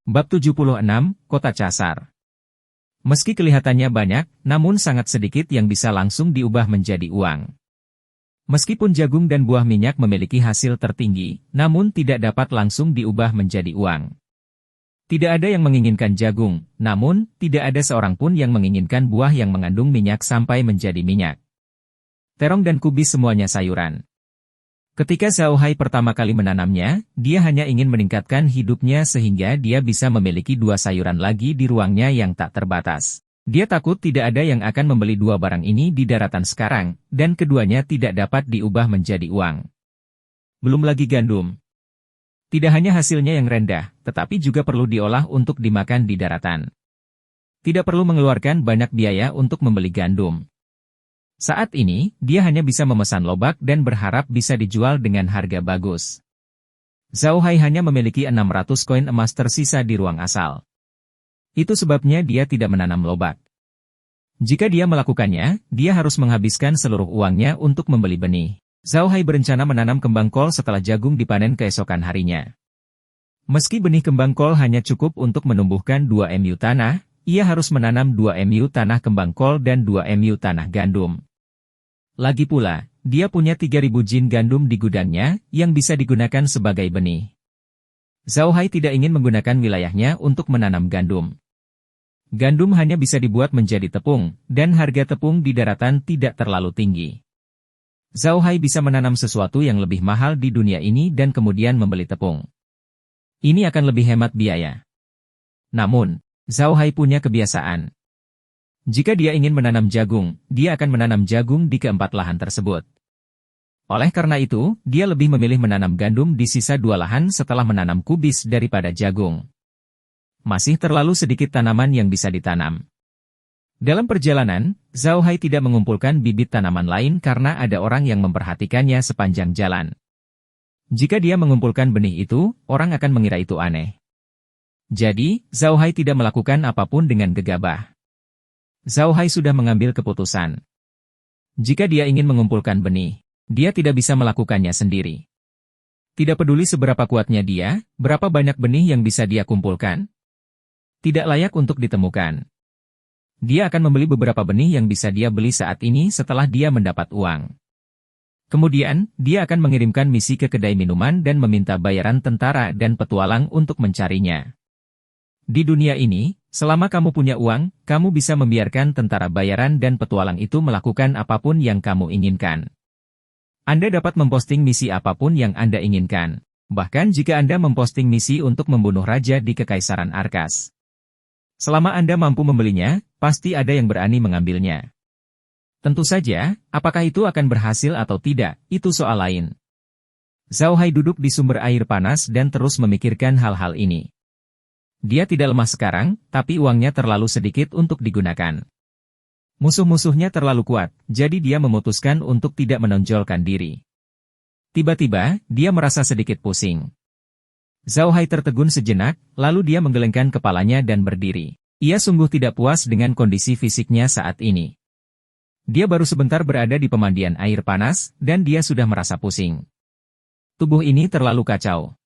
Bab 76, Kota Casar. Meski kelihatannya banyak, namun sangat sedikit yang bisa langsung diubah menjadi uang. Meskipun jagung dan buah minyak memiliki hasil tertinggi, namun tidak dapat langsung diubah menjadi uang. Tidak ada yang menginginkan jagung, namun tidak ada seorang pun yang menginginkan buah yang mengandung minyak sampai menjadi minyak. Terong dan kubis semuanya sayuran. Ketika Zhao Hai pertama kali menanamnya, dia hanya ingin meningkatkan hidupnya sehingga dia bisa memiliki 2 sayuran lagi di ruangnya yang tak terbatas. Dia takut tidak ada yang akan membeli 2 barang ini di daratan sekarang, dan keduanya tidak dapat diubah menjadi uang. Belum lagi gandum. Tidak hanya hasilnya yang rendah, tetapi juga perlu diolah untuk dimakan di daratan. Tidak perlu mengeluarkan banyak biaya untuk membeli gandum. Saat ini, dia hanya bisa memesan lobak dan berharap bisa dijual dengan harga bagus. Zhao Hai hanya memiliki 600 koin emas tersisa di ruang asal. Itu sebabnya dia tidak menanam lobak. Jika dia melakukannya, dia harus menghabiskan seluruh uangnya untuk membeli benih. Zhao Hai berencana menanam kembang kol setelah jagung dipanen keesokan harinya. Meski benih kembang kol hanya cukup untuk menumbuhkan 2 mu tanah, ia harus menanam 2 mu tanah kembang kol dan 2 mu tanah gandum. Lagi pula, dia punya 3.000 jin gandum di gudangnya, yang bisa digunakan sebagai benih. Zhao Hai tidak ingin menggunakan wilayahnya untuk menanam gandum. Gandum hanya bisa dibuat menjadi tepung, dan harga tepung di daratan tidak terlalu tinggi. Zhao Hai bisa menanam sesuatu yang lebih mahal di dunia ini dan kemudian membeli tepung. Ini akan lebih hemat biaya. Namun, Zhao Hai punya kebiasaan. Jika dia ingin menanam jagung, dia akan menanam jagung di keempat lahan tersebut. Oleh karena itu, dia lebih memilih menanam gandum di sisa 2 lahan setelah menanam kubis daripada jagung. Masih terlalu sedikit tanaman yang bisa ditanam. Dalam perjalanan, Zhao Hai tidak mengumpulkan bibit tanaman lain karena ada orang yang memperhatikannya sepanjang jalan. Jika dia mengumpulkan benih itu, orang akan mengira itu aneh. Jadi, Zhao Hai tidak melakukan apapun dengan gegabah. Zhao Hai sudah mengambil keputusan. Jika dia ingin mengumpulkan benih, dia tidak bisa melakukannya sendiri. Tidak peduli seberapa kuatnya dia, berapa banyak benih yang bisa dia kumpulkan. Tidak layak untuk ditemukan. Dia akan membeli beberapa benih yang bisa dia beli saat ini setelah dia mendapat uang. Kemudian, dia akan mengirimkan misi ke kedai minuman dan meminta bayaran tentara dan petualang untuk mencarinya. Di dunia ini, selama kamu punya uang, kamu bisa membiarkan tentara bayaran dan petualang itu melakukan apapun yang kamu inginkan. Anda dapat memposting misi apapun yang Anda inginkan, bahkan jika Anda memposting misi untuk membunuh raja di Kekaisaran Arkas. Selama Anda mampu membelinya, pasti ada yang berani mengambilnya. Tentu saja, apakah itu akan berhasil atau tidak, itu soal lain. Zhao Hai duduk di sumber air panas dan terus memikirkan hal-hal ini. Dia tidak lemah sekarang, tapi uangnya terlalu sedikit untuk digunakan. Musuh-musuhnya terlalu kuat, jadi dia memutuskan untuk tidak menonjolkan diri. Tiba-tiba, dia merasa sedikit pusing. Zhao Hai tertegun sejenak, lalu dia menggelengkan kepalanya dan berdiri. Ia sungguh tidak puas dengan kondisi fisiknya saat ini. Dia baru sebentar berada di pemandian air panas, dan dia sudah merasa pusing. Tubuh ini terlalu kacau.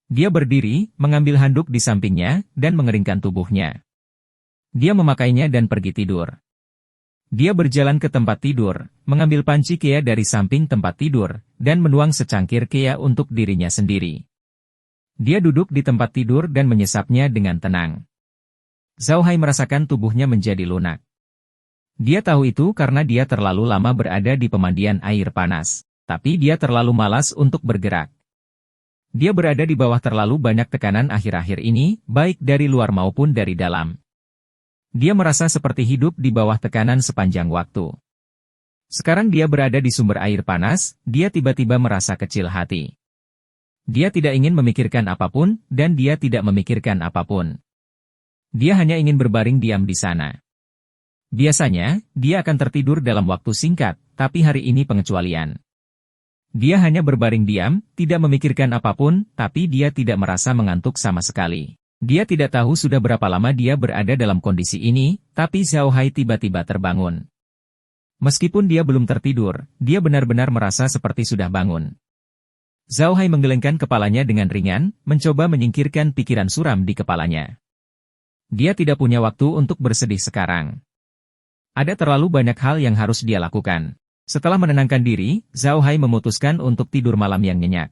Dia berdiri, mengambil handuk di sampingnya, dan mengeringkan tubuhnya. Dia memakainya dan pergi tidur. Dia berjalan ke tempat tidur, mengambil panci kea dari samping tempat tidur, dan menuang secangkir kea untuk dirinya sendiri. Dia duduk di tempat tidur dan menyesapnya dengan tenang. Zhao Hai merasakan tubuhnya menjadi lunak. Dia tahu itu karena dia terlalu lama berada di pemandian air panas, tapi dia terlalu malas untuk bergerak. Dia berada di bawah terlalu banyak tekanan akhir-akhir ini, baik dari luar maupun dari dalam. Dia merasa seperti hidup di bawah tekanan sepanjang waktu. Sekarang dia berada di sumber air panas, dia tiba-tiba merasa kecil hati. Dia tidak ingin memikirkan apapun, dan dia tidak memikirkan apapun. Dia hanya ingin berbaring diam di sana. Biasanya, dia akan tertidur dalam waktu singkat, tapi hari ini pengecualian. Dia hanya berbaring diam, tidak memikirkan apapun, tapi dia tidak merasa mengantuk sama sekali. Dia tidak tahu sudah berapa lama dia berada dalam kondisi ini, tapi Zhao Hai tiba-tiba terbangun. Meskipun dia belum tertidur, dia benar-benar merasa seperti sudah bangun. Zhao Hai menggelengkan kepalanya dengan ringan, mencoba menyingkirkan pikiran suram di kepalanya. Dia tidak punya waktu untuk bersedih sekarang. Ada terlalu banyak hal yang harus dia lakukan. Setelah menenangkan diri, Zhao Hai memutuskan untuk tidur malam yang nyenyak.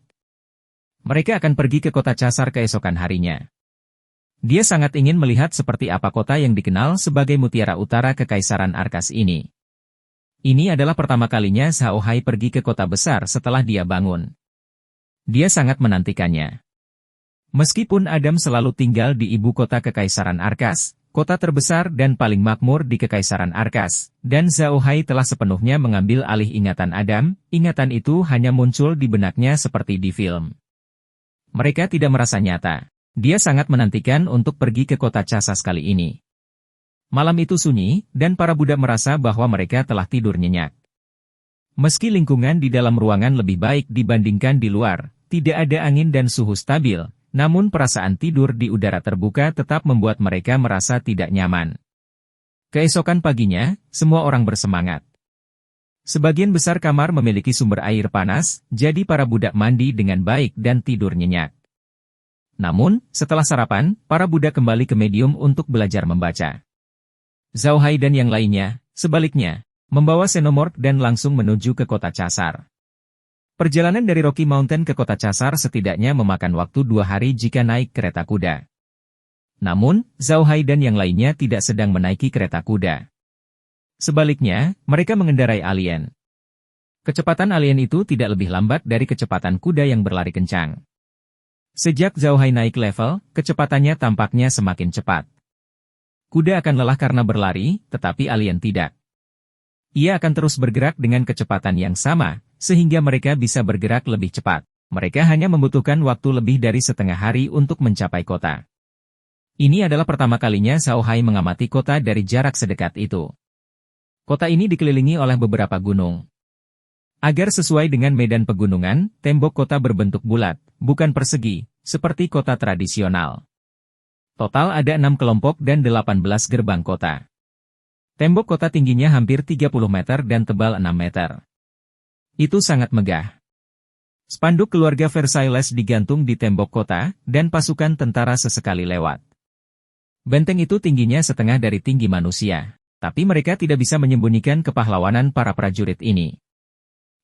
Mereka akan pergi ke kota Casar keesokan harinya. Dia sangat ingin melihat seperti apa kota yang dikenal sebagai Mutiara Utara Kekaisaran Arkas ini. Ini adalah pertama kalinya Zhao Hai pergi ke kota besar setelah dia bangun. Dia sangat menantikannya. Meskipun Adam selalu tinggal di ibu kota Kekaisaran Arkas, kota terbesar dan paling makmur di Kekaisaran Arkas, dan Zhao Hai telah sepenuhnya mengambil alih ingatan Adam, ingatan itu hanya muncul di benaknya seperti di film. Mereka tidak merasa nyata. Dia sangat menantikan untuk pergi ke kota Casas kali ini. Malam itu sunyi, dan para budak merasa bahwa mereka telah tidur nyenyak. Meski lingkungan di dalam ruangan lebih baik dibandingkan di luar, tidak ada angin dan suhu stabil, namun perasaan tidur di udara terbuka tetap membuat mereka merasa tidak nyaman. Keesokan paginya, semua orang bersemangat. Sebagian besar kamar memiliki sumber air panas, jadi para budak mandi dengan baik dan tidur nyenyak. Namun, setelah sarapan, para budak kembali ke medium untuk belajar membaca. Zhao Hai dan yang lainnya, sebaliknya, membawa Xenomorph dan langsung menuju ke kota Casar. Perjalanan dari Rocky Mountain ke kota Casar setidaknya memakan waktu 2 hari jika naik kereta kuda. Namun, Zhao Hai dan yang lainnya tidak sedang menaiki kereta kuda. Sebaliknya, mereka mengendarai alien. Kecepatan alien itu tidak lebih lambat dari kecepatan kuda yang berlari kencang. Sejak Zhao Hai naik level, kecepatannya tampaknya semakin cepat. Kuda akan lelah karena berlari, tetapi alien tidak. Ia akan terus bergerak dengan kecepatan yang sama, sehingga mereka bisa bergerak lebih cepat. Mereka hanya membutuhkan waktu lebih dari setengah hari untuk mencapai kota. Ini adalah pertama kalinya Zhao Hai mengamati kota dari jarak sedekat itu. Kota ini dikelilingi oleh beberapa gunung. Agar sesuai dengan medan pegunungan, tembok kota berbentuk bulat, bukan persegi, seperti kota tradisional. Total ada 6 kelompok dan 18 gerbang kota. Tembok kota tingginya hampir 30 meter dan tebal 6 meter. Itu sangat megah. Spanduk keluarga Versailles digantung di tembok kota, dan pasukan tentara sesekali lewat. Benteng itu tingginya setengah dari tinggi manusia, tapi mereka tidak bisa menyembunyikan kepahlawanan para prajurit ini.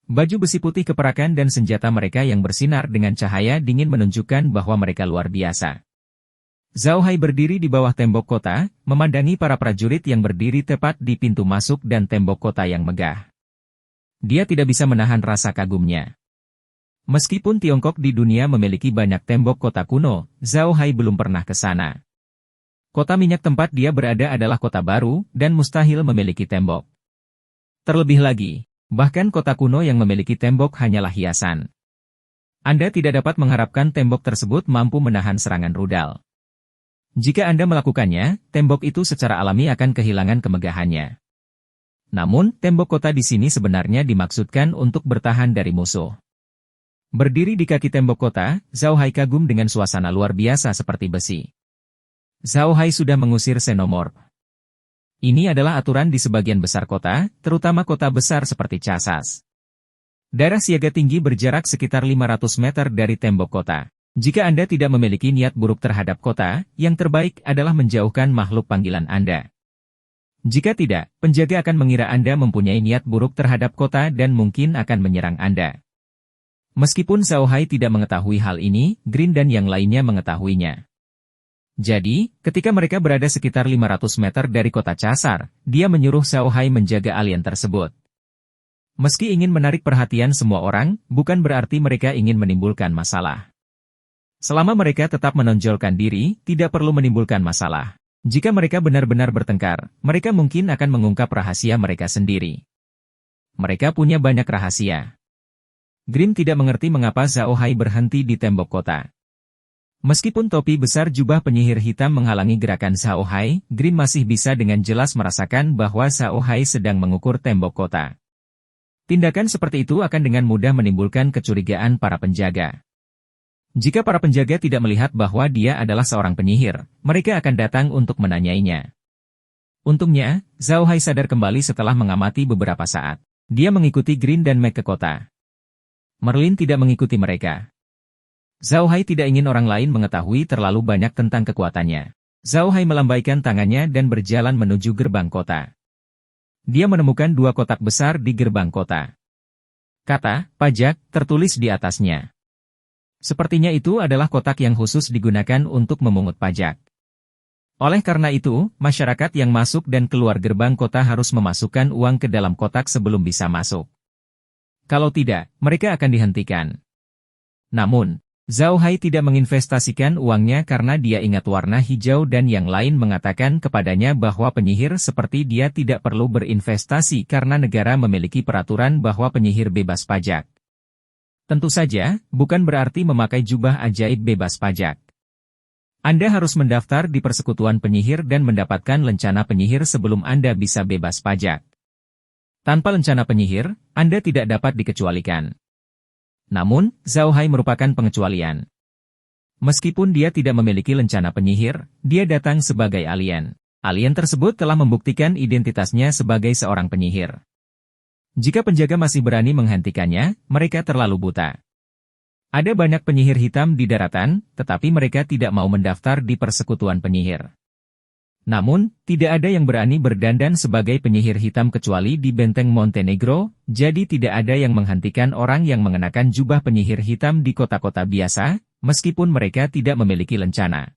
Baju besi putih keperakan dan senjata mereka yang bersinar dengan cahaya dingin menunjukkan bahwa mereka luar biasa. Zhao Hai berdiri di bawah tembok kota, memandangi para prajurit yang berdiri tepat di pintu masuk dan tembok kota yang megah. Dia tidak bisa menahan rasa kagumnya. Meskipun Tiongkok di dunia memiliki banyak tembok kota kuno, Zhao Hai belum pernah ke sana. Kota minyak tempat dia berada adalah kota baru, dan mustahil memiliki tembok. Terlebih lagi, bahkan kota kuno yang memiliki tembok hanyalah hiasan. Anda tidak dapat mengharapkan tembok tersebut mampu menahan serangan rudal. Jika Anda melakukannya, tembok itu secara alami akan kehilangan kemegahannya. Namun, tembok kota di sini sebenarnya dimaksudkan untuk bertahan dari musuh. Berdiri di kaki tembok kota, Zhao Hai kagum dengan suasana luar biasa seperti besi. Zhao Hai sudah mengusir Xenomorph. Ini adalah aturan di sebagian besar kota, terutama kota besar seperti Casas. Daerah siaga tinggi berjarak sekitar 500 meter dari tembok kota. Jika Anda tidak memiliki niat buruk terhadap kota, yang terbaik adalah menjauhkan makhluk panggilan Anda. Jika tidak, penjaga akan mengira Anda mempunyai niat buruk terhadap kota dan mungkin akan menyerang Anda. Meskipun Zhao Hai tidak mengetahui hal ini, Green dan yang lainnya mengetahuinya. Jadi, ketika mereka berada sekitar 500 meter dari kota Casar, dia menyuruh Zhao Hai menjaga alien tersebut. Meski ingin menarik perhatian semua orang, bukan berarti mereka ingin menimbulkan masalah. Selama mereka tetap menonjolkan diri, tidak perlu menimbulkan masalah. Jika mereka benar-benar bertengkar, mereka mungkin akan mengungkap rahasia mereka sendiri. Mereka punya banyak rahasia. Grimm tidak mengerti mengapa Zhao Hai berhenti di tembok kota. Meskipun topi besar jubah penyihir hitam menghalangi gerakan Zhao Hai, Grimm masih bisa dengan jelas merasakan bahwa Zhao Hai sedang mengukur tembok kota. Tindakan seperti itu akan dengan mudah menimbulkan kecurigaan para penjaga. Jika para penjaga tidak melihat bahwa dia adalah seorang penyihir, mereka akan datang untuk menanyainya. Untungnya, Zhao Hai sadar kembali setelah mengamati beberapa saat. Dia mengikuti Green dan Meg ke kota. Merlin tidak mengikuti mereka. Zhao Hai tidak ingin orang lain mengetahui terlalu banyak tentang kekuatannya. Zhao Hai melambaikan tangannya dan berjalan menuju gerbang kota. Dia menemukan 2 kotak besar di gerbang kota. Kata, pajak, tertulis di atasnya. Sepertinya itu adalah kotak yang khusus digunakan untuk memungut pajak. Oleh karena itu, masyarakat yang masuk dan keluar gerbang kota harus memasukkan uang ke dalam kotak sebelum bisa masuk. Kalau tidak, mereka akan dihentikan. Namun, Zhao Hai tidak menginvestasikan uangnya karena dia ingat warna hijau dan yang lain mengatakan kepadanya bahwa penyihir seperti dia tidak perlu berinvestasi karena negara memiliki peraturan bahwa penyihir bebas pajak. Tentu saja, bukan berarti memakai jubah ajaib bebas pajak. Anda harus mendaftar di persekutuan penyihir dan mendapatkan lencana penyihir sebelum Anda bisa bebas pajak. Tanpa lencana penyihir, Anda tidak dapat dikecualikan. Namun, Zhao Hai merupakan pengecualian. Meskipun dia tidak memiliki lencana penyihir, dia datang sebagai alien. Alien tersebut telah membuktikan identitasnya sebagai seorang penyihir. Jika penjaga masih berani menghentikannya, mereka terlalu buta. Ada banyak penyihir hitam di daratan, tetapi mereka tidak mau mendaftar di persekutuan penyihir. Namun, tidak ada yang berani berdandan sebagai penyihir hitam kecuali di benteng Montenegro, jadi tidak ada yang menghentikan orang yang mengenakan jubah penyihir hitam di kota-kota biasa, meskipun mereka tidak memiliki lencana.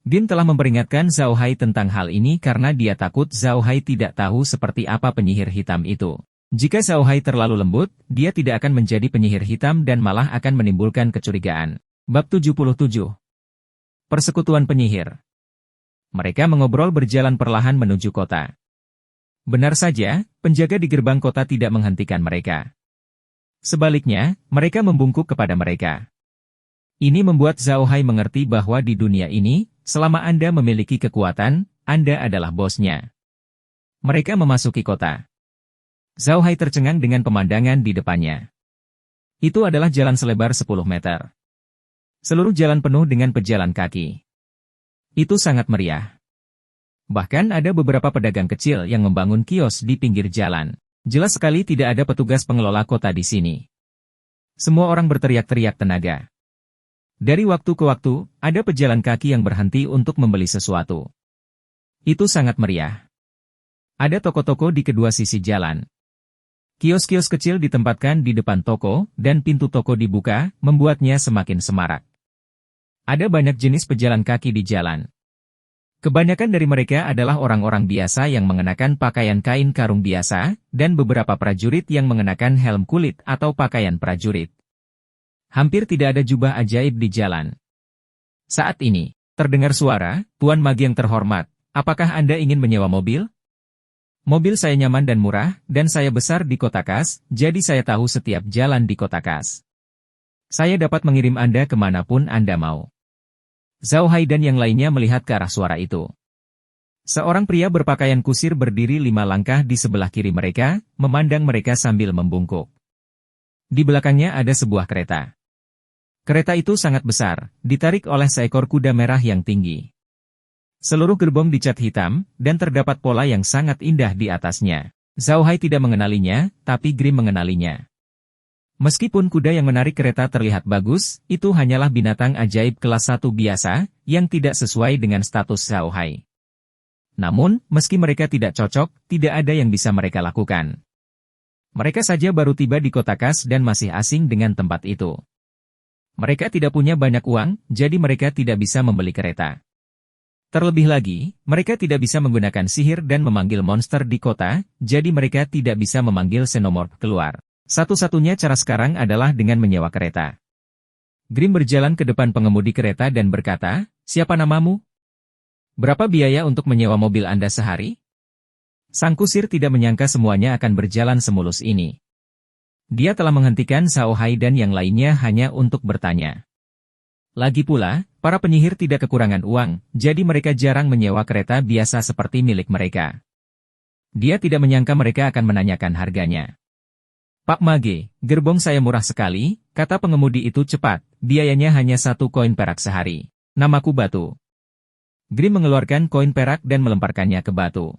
Din telah memperingatkan Zhao Hai tentang hal ini karena dia takut Zhao Hai tidak tahu seperti apa penyihir hitam itu. Jika Zhao Hai terlalu lembut, dia tidak akan menjadi penyihir hitam dan malah akan menimbulkan kecurigaan. Bab 77. Persekutuan Penyihir. Mereka mengobrol berjalan perlahan menuju kota. Benar saja, penjaga di gerbang kota tidak menghentikan mereka. Sebaliknya, mereka membungkuk kepada mereka. Ini membuat Zhao Hai mengerti bahwa di dunia ini, selama Anda memiliki kekuatan, Anda adalah bosnya. Mereka memasuki kota. Zhao Hai tercengang dengan pemandangan di depannya. Itu adalah jalan selebar 10 meter. Seluruh jalan penuh dengan pejalan kaki. Itu sangat meriah. Bahkan ada beberapa pedagang kecil yang membangun kios di pinggir jalan. Jelas sekali tidak ada petugas pengelola kota di sini. Semua orang berteriak-teriak tenaga. Dari waktu ke waktu, ada pejalan kaki yang berhenti untuk membeli sesuatu. Itu sangat meriah. Ada toko-toko di kedua sisi jalan. Kios-kios kecil ditempatkan di depan toko, dan pintu toko dibuka, membuatnya semakin semarak. Ada banyak jenis pejalan kaki di jalan. Kebanyakan dari mereka adalah orang-orang biasa yang mengenakan pakaian kain karung biasa, dan beberapa prajurit yang mengenakan helm kulit atau pakaian prajurit. Hampir tidak ada jubah ajaib di jalan. Saat ini, terdengar suara, "Tuan Magi yang terhormat, apakah Anda ingin menyewa mobil? Mobil saya nyaman dan murah, dan saya besar di Kota Kas, jadi saya tahu setiap jalan di Kota Kas. Saya dapat mengirim Anda kemanapun Anda mau." Zhao Hai dan yang lainnya melihat ke arah suara itu. Seorang pria berpakaian kusir berdiri 5 langkah di sebelah kiri mereka, memandang mereka sambil membungkuk. Di belakangnya ada sebuah kereta. Kereta itu sangat besar, ditarik oleh seekor kuda merah yang tinggi. Seluruh gerbong dicat hitam, dan terdapat pola yang sangat indah di atasnya. Zhao Hai tidak mengenalinya, tapi Grim mengenalinya. Meskipun kuda yang menarik kereta terlihat bagus, itu hanyalah binatang ajaib kelas 1 biasa, yang tidak sesuai dengan status Zhao Hai. Namun, meski mereka tidak cocok, tidak ada yang bisa mereka lakukan. Mereka saja baru tiba di Kota Kas dan masih asing dengan tempat itu. Mereka tidak punya banyak uang, jadi mereka tidak bisa membeli kereta. Terlebih lagi, mereka tidak bisa menggunakan sihir dan memanggil monster di kota, jadi mereka tidak bisa memanggil xenomorph keluar. Satu-satunya cara sekarang adalah dengan menyewa kereta. Grim berjalan ke depan pengemudi kereta dan berkata, "Siapa namamu? Berapa biaya untuk menyewa mobil Anda sehari?" Sang kusir tidak menyangka semuanya akan berjalan semulus ini. Dia telah menghentikan Zhao Hai dan yang lainnya hanya untuk bertanya. Lagi pula, para penyihir tidak kekurangan uang, jadi mereka jarang menyewa kereta biasa seperti milik mereka. Dia tidak menyangka mereka akan menanyakan harganya. "Pak Mage, gerbong saya murah sekali," kata pengemudi itu cepat, "biayanya hanya 1 koin perak sehari. Namaku Batu." Grim mengeluarkan koin perak dan melemparkannya ke Batu.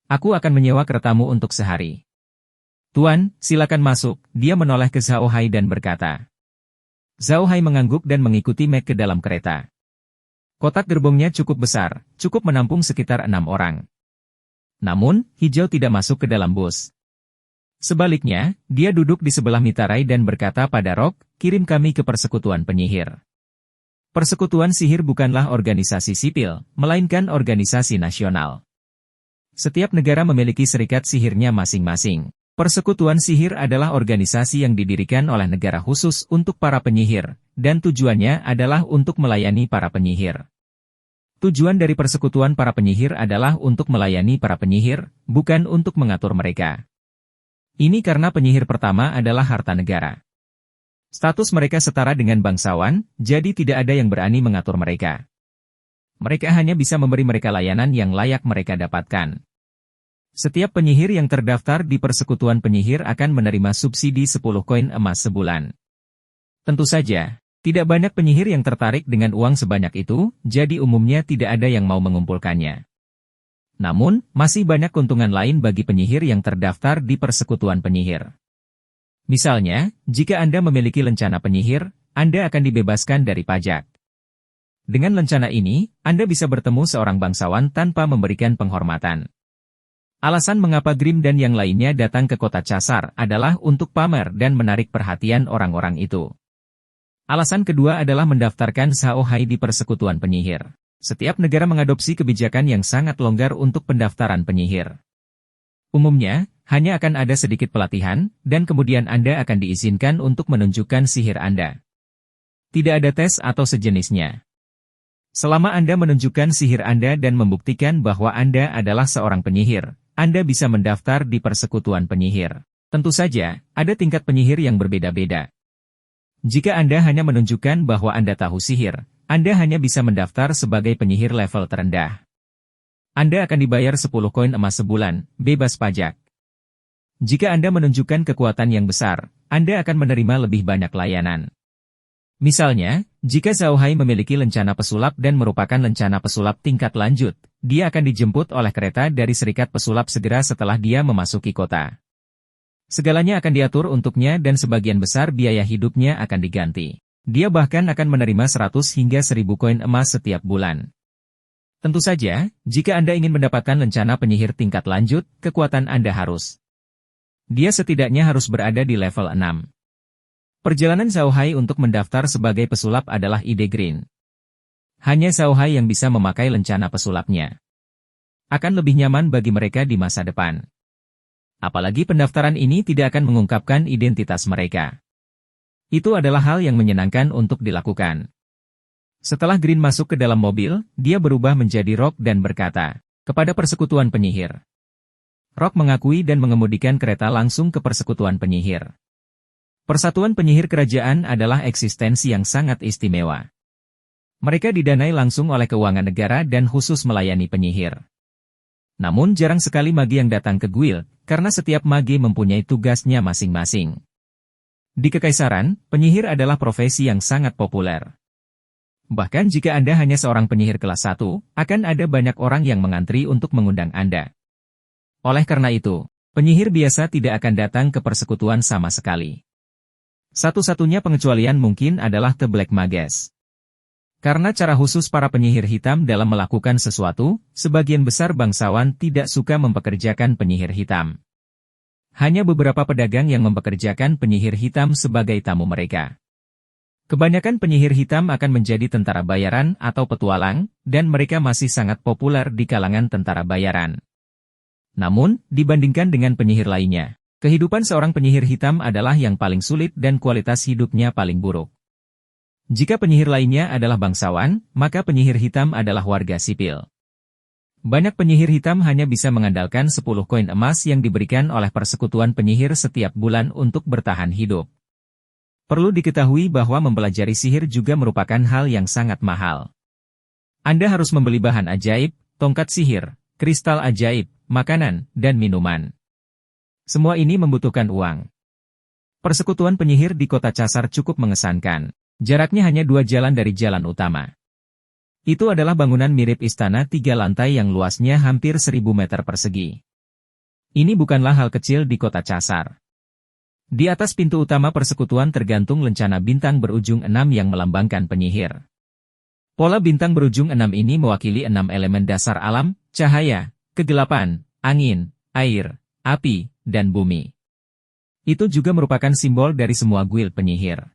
"Aku akan menyewa keretamu untuk sehari." "Tuan, silakan masuk," dia menoleh ke Zhao Hai dan berkata. Zhao Hai mengangguk dan mengikuti Meg ke dalam kereta. Kotak gerbongnya cukup besar, cukup menampung sekitar 6 orang. Namun, Hijau tidak masuk ke dalam bus. Sebaliknya, dia duduk di sebelah Mitarai dan berkata pada Rock, "Kirim kami ke Persekutuan Penyihir." Persekutuan Sihir bukanlah organisasi sipil, melainkan organisasi nasional. Setiap negara memiliki serikat sihirnya masing-masing. Persekutuan Sihir adalah organisasi yang didirikan oleh negara khusus untuk para penyihir, dan tujuannya adalah untuk melayani para penyihir. Tujuan dari persekutuan para penyihir adalah untuk melayani para penyihir, bukan untuk mengatur mereka. Ini karena penyihir pertama adalah harta negara. Status mereka setara dengan bangsawan, jadi tidak ada yang berani mengatur mereka. Mereka hanya bisa memberi mereka layanan yang layak mereka dapatkan. Setiap penyihir yang terdaftar di Persekutuan Penyihir akan menerima subsidi 10 koin emas sebulan. Tentu saja, tidak banyak penyihir yang tertarik dengan uang sebanyak itu, jadi umumnya tidak ada yang mau mengumpulkannya. Namun, masih banyak keuntungan lain bagi penyihir yang terdaftar di Persekutuan Penyihir. Misalnya, jika Anda memiliki lencana penyihir, Anda akan dibebaskan dari pajak. Dengan lencana ini, Anda bisa bertemu seorang bangsawan tanpa memberikan penghormatan. Alasan mengapa Grimm dan yang lainnya datang ke kota Casar adalah untuk pamer dan menarik perhatian orang-orang itu. Alasan kedua adalah mendaftarkan Zhao Hai di Persekutuan Penyihir. Setiap negara mengadopsi kebijakan yang sangat longgar untuk pendaftaran penyihir. Umumnya, hanya akan ada sedikit pelatihan, dan kemudian Anda akan diizinkan untuk menunjukkan sihir Anda. Tidak ada tes atau sejenisnya. Selama Anda menunjukkan sihir Anda dan membuktikan bahwa Anda adalah seorang penyihir, Anda bisa mendaftar di Persekutuan Penyihir. Tentu saja, ada tingkat penyihir yang berbeda-beda. Jika Anda hanya menunjukkan bahwa Anda tahu sihir, Anda hanya bisa mendaftar sebagai penyihir level terendah. Anda akan dibayar 10 koin emas sebulan, bebas pajak. Jika Anda menunjukkan kekuatan yang besar, Anda akan menerima lebih banyak layanan. Misalnya, jika Zhao Hai memiliki lencana pesulap dan merupakan lencana pesulap tingkat lanjut, dia akan dijemput oleh kereta dari serikat pesulap segera setelah dia memasuki kota. Segalanya akan diatur untuknya dan sebagian besar biaya hidupnya akan diganti. Dia bahkan akan menerima 100 hingga 1000 koin emas setiap bulan. Tentu saja, jika Anda ingin mendapatkan lencana penyihir tingkat lanjut, kekuatan Anda harus. Dia setidaknya harus berada di level 6. Perjalanan Zhao Hai untuk mendaftar sebagai pesulap adalah ide Green. Hanya Zhao Hai yang bisa memakai lencana pesulapnya. Akan lebih nyaman bagi mereka di masa depan. Apalagi pendaftaran ini tidak akan mengungkapkan identitas mereka. Itu adalah hal yang menyenangkan untuk dilakukan. Setelah Green masuk ke dalam mobil, dia berubah menjadi Rock dan berkata, "Kepada Persekutuan Penyihir." Rock mengakui dan mengemudikan kereta langsung ke Persekutuan Penyihir. Persatuan Penyihir Kerajaan adalah eksistensi yang sangat istimewa. Mereka didanai langsung oleh keuangan negara dan khusus melayani penyihir. Namun jarang sekali magi yang datang ke guild, karena setiap magi mempunyai tugasnya masing-masing. Di Kekaisaran, penyihir adalah profesi yang sangat populer. Bahkan jika Anda hanya seorang penyihir kelas 1, akan ada banyak orang yang mengantri untuk mengundang Anda. Oleh karena itu, penyihir biasa tidak akan datang ke persekutuan sama sekali. Satu-satunya pengecualian mungkin adalah The Black Mages. Karena cara khusus para penyihir hitam dalam melakukan sesuatu, sebagian besar bangsawan tidak suka mempekerjakan penyihir hitam. Hanya beberapa pedagang yang mempekerjakan penyihir hitam sebagai tamu mereka. Kebanyakan penyihir hitam akan menjadi tentara bayaran atau petualang, dan mereka masih sangat populer di kalangan tentara bayaran. Namun, dibandingkan dengan penyihir lainnya, kehidupan seorang penyihir hitam adalah yang paling sulit dan kualitas hidupnya paling buruk. Jika penyihir lainnya adalah bangsawan, maka penyihir hitam adalah warga sipil. Banyak penyihir hitam hanya bisa mengandalkan 10 koin emas yang diberikan oleh Persekutuan Penyihir setiap bulan untuk bertahan hidup. Perlu diketahui bahwa mempelajari sihir juga merupakan hal yang sangat mahal. Anda harus membeli bahan ajaib, tongkat sihir, kristal ajaib, makanan, dan minuman. Semua ini membutuhkan uang. Persekutuan penyihir di kota Casar cukup mengesankan. Jaraknya hanya 2 jalan dari jalan utama. Itu adalah bangunan mirip istana 3 lantai yang luasnya hampir 1000 meter persegi. Ini bukanlah hal kecil di kota Casar. Di atas pintu utama persekutuan tergantung lencana bintang berujung 6 yang melambangkan penyihir. Pola bintang berujung 6 ini mewakili 6 elemen dasar alam, cahaya, kegelapan, angin, air, api, dan bumi. Itu juga merupakan simbol dari semua guild penyihir.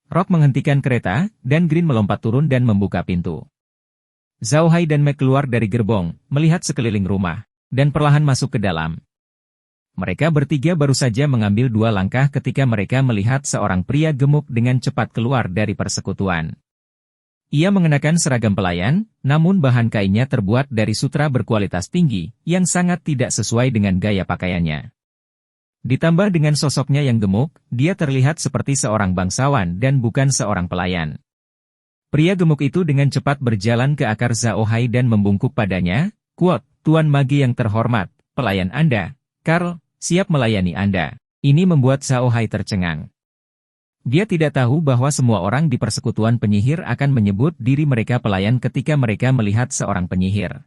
Rock menghentikan kereta, dan Green melompat turun dan membuka pintu. Zhao Hai dan Meg keluar dari gerbong, melihat sekeliling rumah, dan perlahan masuk ke dalam. Mereka bertiga baru saja mengambil 2 langkah ketika mereka melihat seorang pria gemuk dengan cepat keluar dari persekutuan. Ia mengenakan seragam pelayan, namun bahan kainnya terbuat dari sutra berkualitas tinggi, yang sangat tidak sesuai dengan gaya pakaiannya. Ditambah dengan sosoknya yang gemuk, dia terlihat seperti seorang bangsawan dan bukan seorang pelayan. Pria gemuk itu dengan cepat berjalan ke akar Zhao Hai dan membungkuk padanya, "Quote, Tuan Magi yang terhormat, pelayan Anda, Karl, siap melayani Anda." Ini membuat Zhao Hai tercengang. Dia tidak tahu bahwa semua orang di persekutuan penyihir akan menyebut diri mereka pelayan ketika mereka melihat seorang penyihir.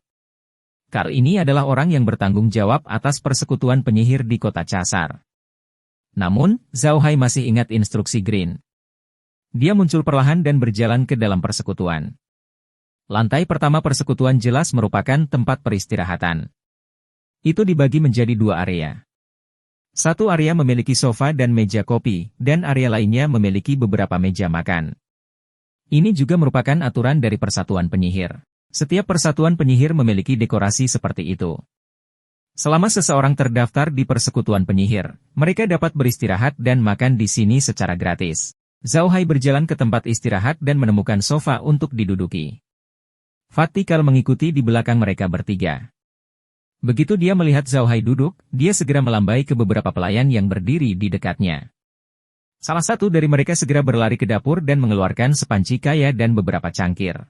Karl ini adalah orang yang bertanggung jawab atas persekutuan penyihir di kota Casar. Namun, Zhao Hai masih ingat instruksi Green. Dia muncul perlahan dan berjalan ke dalam persekutuan. Lantai pertama persekutuan jelas merupakan tempat peristirahatan. Itu dibagi menjadi 2 area. Satu area memiliki sofa dan meja kopi, dan area lainnya memiliki beberapa meja makan. Ini juga merupakan aturan dari persatuan penyihir. Setiap persatuan penyihir memiliki dekorasi seperti itu. Selama seseorang terdaftar di persekutuan penyihir, mereka dapat beristirahat dan makan di sini secara gratis. Zhao Hai berjalan ke tempat istirahat dan menemukan sofa untuk diduduki. Fatih Karl mengikuti di belakang mereka bertiga. Begitu dia melihat Zhao Hai duduk, dia segera melambai ke beberapa pelayan yang berdiri di dekatnya. Salah satu dari mereka segera berlari ke dapur dan mengeluarkan sepanci kaya dan beberapa cangkir.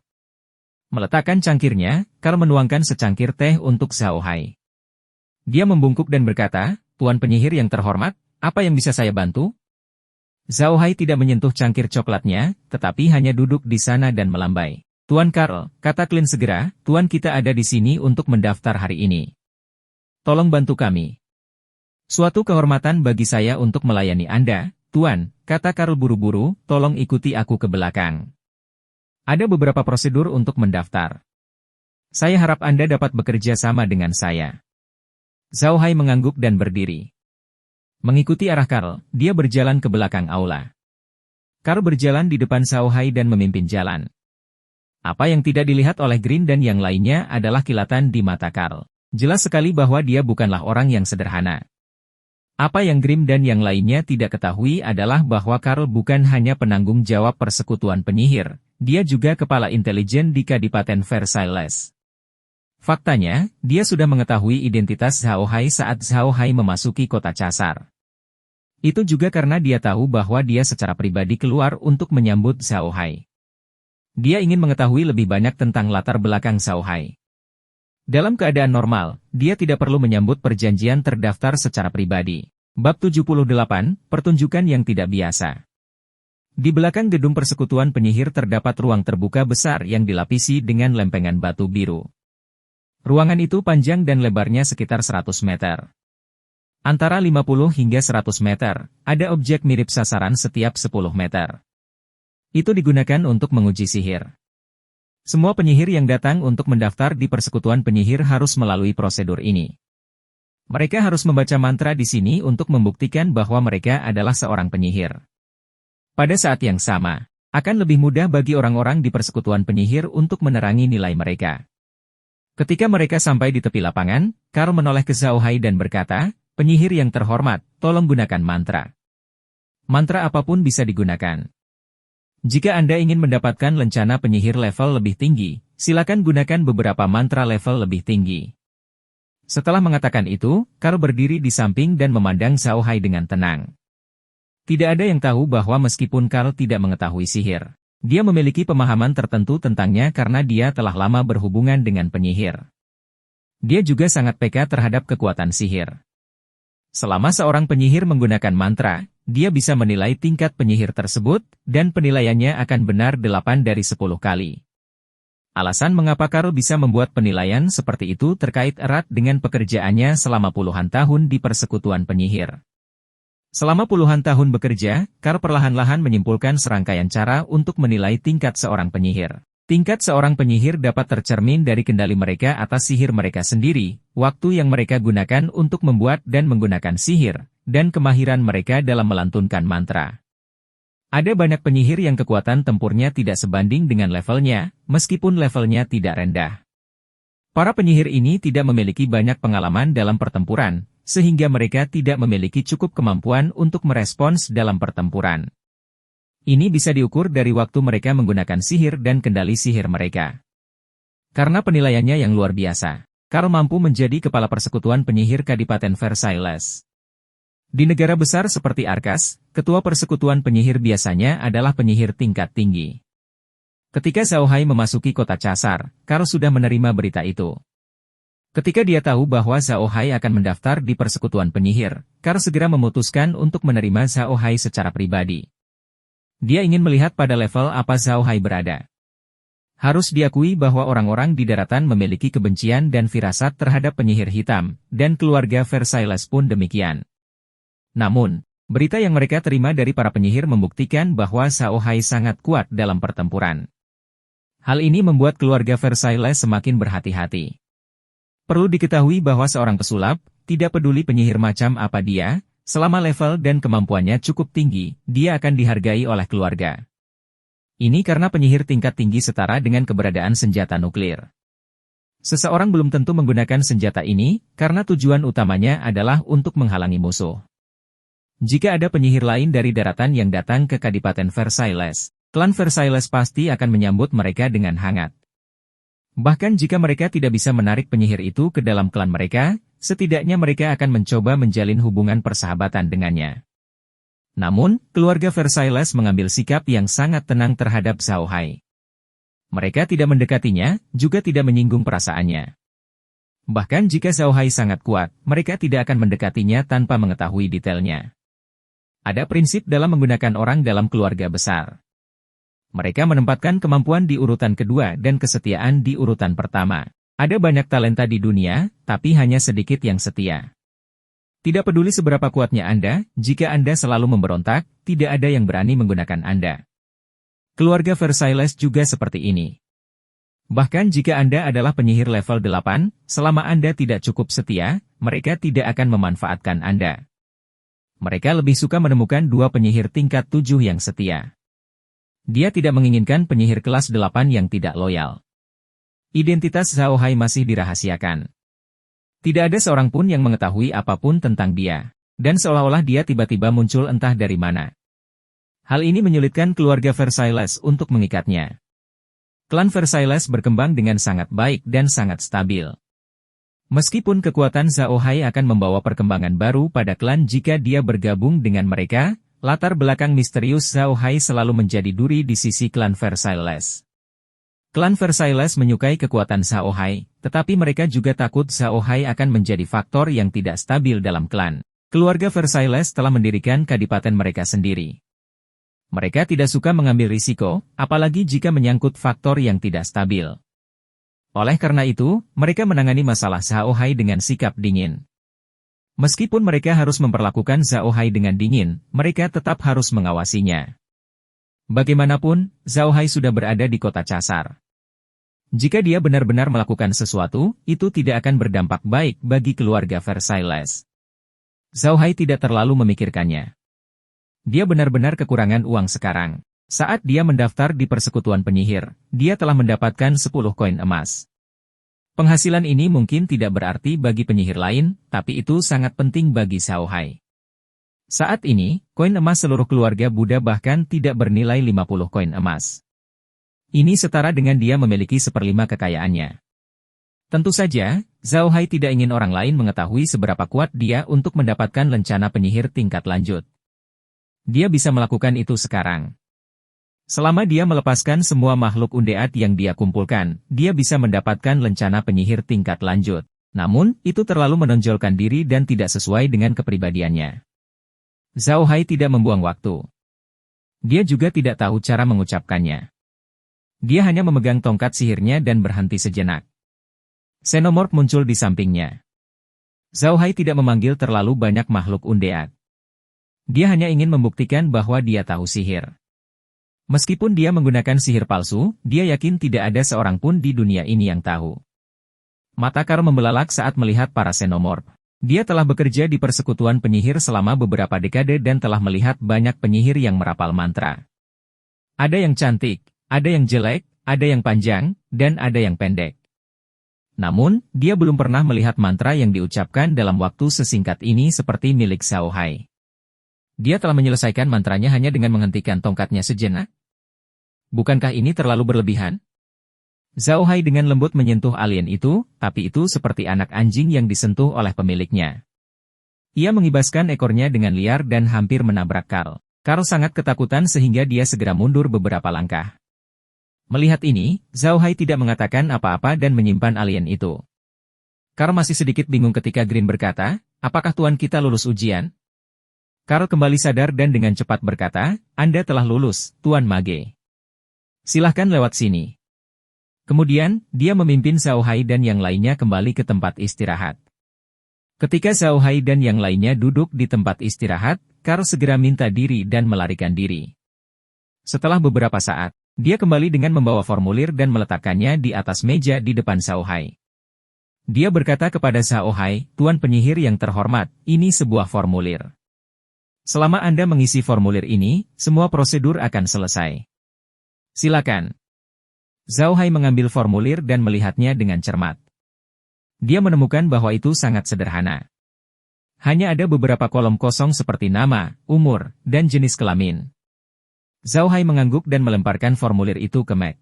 Meletakkan cangkirnya, Karl menuangkan secangkir teh untuk Zhao Hai. Dia membungkuk dan berkata, "Tuan penyihir yang terhormat, apa yang bisa saya bantu?" Zhao Hai tidak menyentuh cangkir coklatnya, tetapi hanya duduk di sana dan melambai. "Tuan Karl," kata Clint segera, "Tuan kita ada di sini untuk mendaftar hari ini. Tolong bantu kami." "Suatu kehormatan bagi saya untuk melayani Anda, Tuan," kata Karl buru-buru, "tolong ikuti aku ke belakang. Ada beberapa prosedur untuk mendaftar. Saya harap Anda dapat bekerja sama dengan saya." Zhao Hai mengangguk dan berdiri. Mengikuti arah Karl, dia berjalan ke belakang aula. Karl berjalan di depan Zhao Hai dan memimpin jalan. Apa yang tidak dilihat oleh Green dan yang lainnya adalah kilatan di mata Karl. Jelas sekali bahwa dia bukanlah orang yang sederhana. Apa yang Grimm dan yang lainnya tidak ketahui adalah bahwa Karl bukan hanya penanggung jawab persekutuan penyihir, dia juga kepala intelijen di Kadipaten Versailles. Faktanya, dia sudah mengetahui identitas Zhao Hai saat Zhao Hai memasuki kota Casar. Itu juga karena dia tahu bahwa dia secara pribadi keluar untuk menyambut Zhao Hai. Dia ingin mengetahui lebih banyak tentang latar belakang Zhao Hai. Dalam keadaan normal, dia tidak perlu menyambut perjanjian terdaftar secara pribadi. Bab 78, Pertunjukan yang tidak biasa. Di belakang gedung persekutuan penyihir terdapat ruang terbuka besar yang dilapisi dengan lempengan batu biru. Ruangan itu panjang dan lebarnya sekitar 100 meter. Antara 50 hingga 100 meter, ada objek mirip sasaran setiap 10 meter. Itu digunakan untuk menguji sihir. Semua penyihir yang datang untuk mendaftar di persekutuan penyihir harus melalui prosedur ini. Mereka harus membaca mantra di sini untuk membuktikan bahwa mereka adalah seorang penyihir. Pada saat yang sama, akan lebih mudah bagi orang-orang di persekutuan penyihir untuk menerangi nilai mereka. Ketika mereka sampai di tepi lapangan, Karl menoleh ke Zhao Hai dan berkata, "Penyihir yang terhormat, tolong gunakan mantra." Mantra apapun bisa digunakan. Jika Anda ingin mendapatkan lencana penyihir level lebih tinggi, silakan gunakan beberapa mantra level lebih tinggi. Setelah mengatakan itu, Karl berdiri di samping dan memandang Zhao Hai dengan tenang. Tidak ada yang tahu bahwa meskipun Karl tidak mengetahui sihir, dia memiliki pemahaman tertentu tentangnya karena dia telah lama berhubungan dengan penyihir. Dia juga sangat peka terhadap kekuatan sihir. Selama seorang penyihir menggunakan mantra, dia bisa menilai tingkat penyihir tersebut, dan penilaiannya akan benar 8 dari 10 kali. Alasan mengapa Karl bisa membuat penilaian seperti itu terkait erat dengan pekerjaannya selama puluhan tahun di persekutuan penyihir. Selama puluhan tahun bekerja, Carl perlahan-lahan menyimpulkan serangkaian cara untuk menilai tingkat seorang penyihir. Tingkat seorang penyihir dapat tercermin dari kendali mereka atas sihir mereka sendiri, waktu yang mereka gunakan untuk membuat dan menggunakan sihir, dan kemahiran mereka dalam melantunkan mantra. Ada banyak penyihir yang kekuatan tempurnya tidak sebanding dengan levelnya, meskipun levelnya tidak rendah. Para penyihir ini tidak memiliki banyak pengalaman dalam pertempuran, sehingga mereka tidak memiliki cukup kemampuan untuk merespons dalam pertempuran. Ini bisa diukur dari waktu mereka menggunakan sihir dan kendali sihir mereka. Karena penilaiannya yang luar biasa, Carl mampu menjadi kepala persekutuan penyihir Kadipaten Versailles. Di negara besar seperti Arkas, ketua persekutuan penyihir biasanya adalah penyihir tingkat tinggi. Ketika Zhao Hai memasuki kota Casar, Carl sudah menerima berita itu. Ketika dia tahu bahwa Zhao Hai akan mendaftar di persekutuan penyihir, Carl segera memutuskan untuk menerima Zhao Hai secara pribadi. Dia ingin melihat pada level apa Zhao Hai berada. Harus diakui bahwa orang-orang di daratan memiliki kebencian dan firasat terhadap penyihir hitam, dan keluarga Versailles pun demikian. Namun, berita yang mereka terima dari para penyihir membuktikan bahwa Zhao Hai sangat kuat dalam pertempuran. Hal ini membuat keluarga Versailles semakin berhati-hati. Perlu diketahui bahwa seorang pesulap, tidak peduli penyihir macam apa dia, selama level dan kemampuannya cukup tinggi, dia akan dihargai oleh keluarga. Ini karena penyihir tingkat tinggi setara dengan keberadaan senjata nuklir. Seseorang belum tentu menggunakan senjata ini, karena tujuan utamanya adalah untuk menghalangi musuh. Jika ada penyihir lain dari daratan yang datang ke Kadipaten Versailles, klan Versailles pasti akan menyambut mereka dengan hangat. Bahkan jika mereka tidak bisa menarik penyihir itu ke dalam klan mereka, setidaknya mereka akan mencoba menjalin hubungan persahabatan dengannya. Namun, keluarga Versailles mengambil sikap yang sangat tenang terhadap Zhao Hai. Mereka tidak mendekatinya, juga tidak menyinggung perasaannya. Bahkan jika Zhao Hai sangat kuat, mereka tidak akan mendekatinya tanpa mengetahui detailnya. Ada prinsip dalam menggunakan orang dalam keluarga besar. Mereka menempatkan kemampuan di urutan kedua dan kesetiaan di urutan pertama. Ada banyak talenta di dunia, tapi hanya sedikit yang setia. Tidak peduli seberapa kuatnya Anda, jika Anda selalu memberontak, tidak ada yang berani menggunakan Anda. Keluarga Versailles juga seperti ini. Bahkan jika Anda adalah penyihir level 8, selama Anda tidak cukup setia, mereka tidak akan memanfaatkan Anda. Mereka lebih suka menemukan dua penyihir tingkat 7 yang setia. Dia tidak menginginkan penyihir kelas 8 yang tidak loyal. Identitas Zhao Hai masih dirahasiakan. Tidak ada seorang pun yang mengetahui apapun tentang dia, dan seolah-olah dia tiba-tiba muncul entah dari mana. Hal ini menyulitkan keluarga Versailles untuk mengikatnya. Klan Versailles berkembang dengan sangat baik dan sangat stabil. Meskipun kekuatan Zhao Hai akan membawa perkembangan baru pada klan jika dia bergabung dengan mereka, latar belakang misterius Zhao Hai selalu menjadi duri di sisi klan Versailles. Klan Versailles menyukai kekuatan Zhao Hai, tetapi mereka juga takut Zhao Hai akan menjadi faktor yang tidak stabil dalam klan. Keluarga Versailles telah mendirikan kadipaten mereka sendiri. Mereka tidak suka mengambil risiko, apalagi jika menyangkut faktor yang tidak stabil. Oleh karena itu, mereka menangani masalah Zhao Hai dengan sikap dingin. Meskipun mereka harus memperlakukan Zhao Hai dengan dingin, mereka tetap harus mengawasinya. Bagaimanapun, Zhao Hai sudah berada di kota Casar. Jika dia benar-benar melakukan sesuatu, itu tidak akan berdampak baik bagi keluarga Versailles. Zhao Hai tidak terlalu memikirkannya. Dia benar-benar kekurangan uang sekarang. Saat dia mendaftar di persekutuan penyihir, dia telah mendapatkan 10 koin emas. Penghasilan ini mungkin tidak berarti bagi penyihir lain, tapi itu sangat penting bagi Zhao Hai. Saat ini, koin emas seluruh keluarga Buddha bahkan tidak bernilai 50 koin emas. Ini setara dengan dia memiliki 1/5 kekayaannya. Tentu saja, Zhao Hai tidak ingin orang lain mengetahui seberapa kuat dia untuk mendapatkan lencana penyihir tingkat lanjut. Dia bisa melakukan itu sekarang. Selama dia melepaskan semua makhluk undead yang dia kumpulkan, dia bisa mendapatkan lencana penyihir tingkat lanjut. Namun, itu terlalu menonjolkan diri dan tidak sesuai dengan kepribadiannya. Zhao Hai tidak membuang waktu. Dia juga tidak tahu cara mengucapkannya. Dia hanya memegang tongkat sihirnya dan berhenti sejenak. Xenomorph muncul di sampingnya. Zhao Hai tidak memanggil terlalu banyak makhluk undead. Dia hanya ingin membuktikan bahwa dia tahu sihir. Meskipun dia menggunakan sihir palsu, dia yakin tidak ada seorang pun di dunia ini yang tahu. Mata Karl membelalak saat melihat para xenomorph. Dia telah bekerja di persekutuan penyihir selama beberapa dekade dan telah melihat banyak penyihir yang merapal mantra. Ada yang cantik, ada yang jelek, ada yang panjang, dan ada yang pendek. Namun, dia belum pernah melihat mantra yang diucapkan dalam waktu sesingkat ini seperti milik Zhao Hai. Dia telah menyelesaikan mantranya hanya dengan menghentikan tongkatnya sejenak. Bukankah ini terlalu berlebihan? Zhao Hai dengan lembut menyentuh alien itu, tapi itu seperti anak anjing yang disentuh oleh pemiliknya. Ia mengibaskan ekornya dengan liar dan hampir menabrak Karl. Karl sangat ketakutan sehingga dia segera mundur beberapa langkah. Melihat ini, Zhao Hai tidak mengatakan apa-apa dan menyimpan alien itu. Karl masih sedikit bingung ketika Green berkata, "Apakah tuan kita lulus ujian?" Karl kembali sadar dan dengan cepat berkata, "Anda telah lulus, Tuan Mage. Silahkan lewat sini." Kemudian, dia memimpin Zhao Hai dan yang lainnya kembali ke tempat istirahat. Ketika Zhao Hai dan yang lainnya duduk di tempat istirahat, Karl segera minta diri dan melarikan diri. Setelah beberapa saat, dia kembali dengan membawa formulir dan meletakkannya di atas meja di depan Zhao Hai. Dia berkata kepada Zhao Hai, "Tuan penyihir yang terhormat, ini sebuah formulir. Selama Anda mengisi formulir ini, semua prosedur akan selesai. Silakan." Zhao Hai mengambil formulir dan melihatnya dengan cermat. Dia menemukan bahwa itu sangat sederhana. Hanya ada beberapa kolom kosong seperti nama, umur, dan jenis kelamin. Zhao Hai mengangguk dan melemparkan formulir itu ke Mac.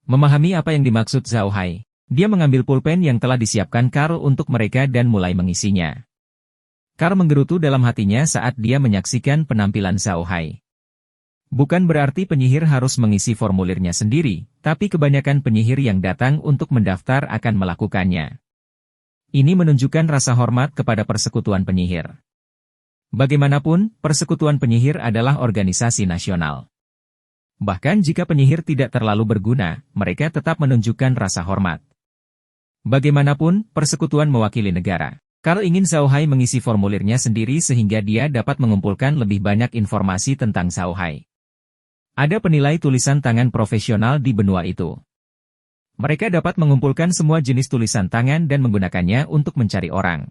Memahami apa yang dimaksud Zhao Hai, dia mengambil pulpen yang telah disiapkan Karl untuk mereka dan mulai mengisinya. Karl menggerutu dalam hatinya saat dia menyaksikan penampilan Zhao Hai. Bukan berarti penyihir harus mengisi formulirnya sendiri, tapi kebanyakan penyihir yang datang untuk mendaftar akan melakukannya. Ini menunjukkan rasa hormat kepada persekutuan penyihir. Bagaimanapun, persekutuan penyihir adalah organisasi nasional. Bahkan jika penyihir tidak terlalu berguna, mereka tetap menunjukkan rasa hormat. Bagaimanapun, persekutuan mewakili negara. Karl ingin Zhao Hai mengisi formulirnya sendiri sehingga dia dapat mengumpulkan lebih banyak informasi tentang Zhao Hai. Ada penilai tulisan tangan profesional di benua itu. Mereka dapat mengumpulkan semua jenis tulisan tangan dan menggunakannya untuk mencari orang.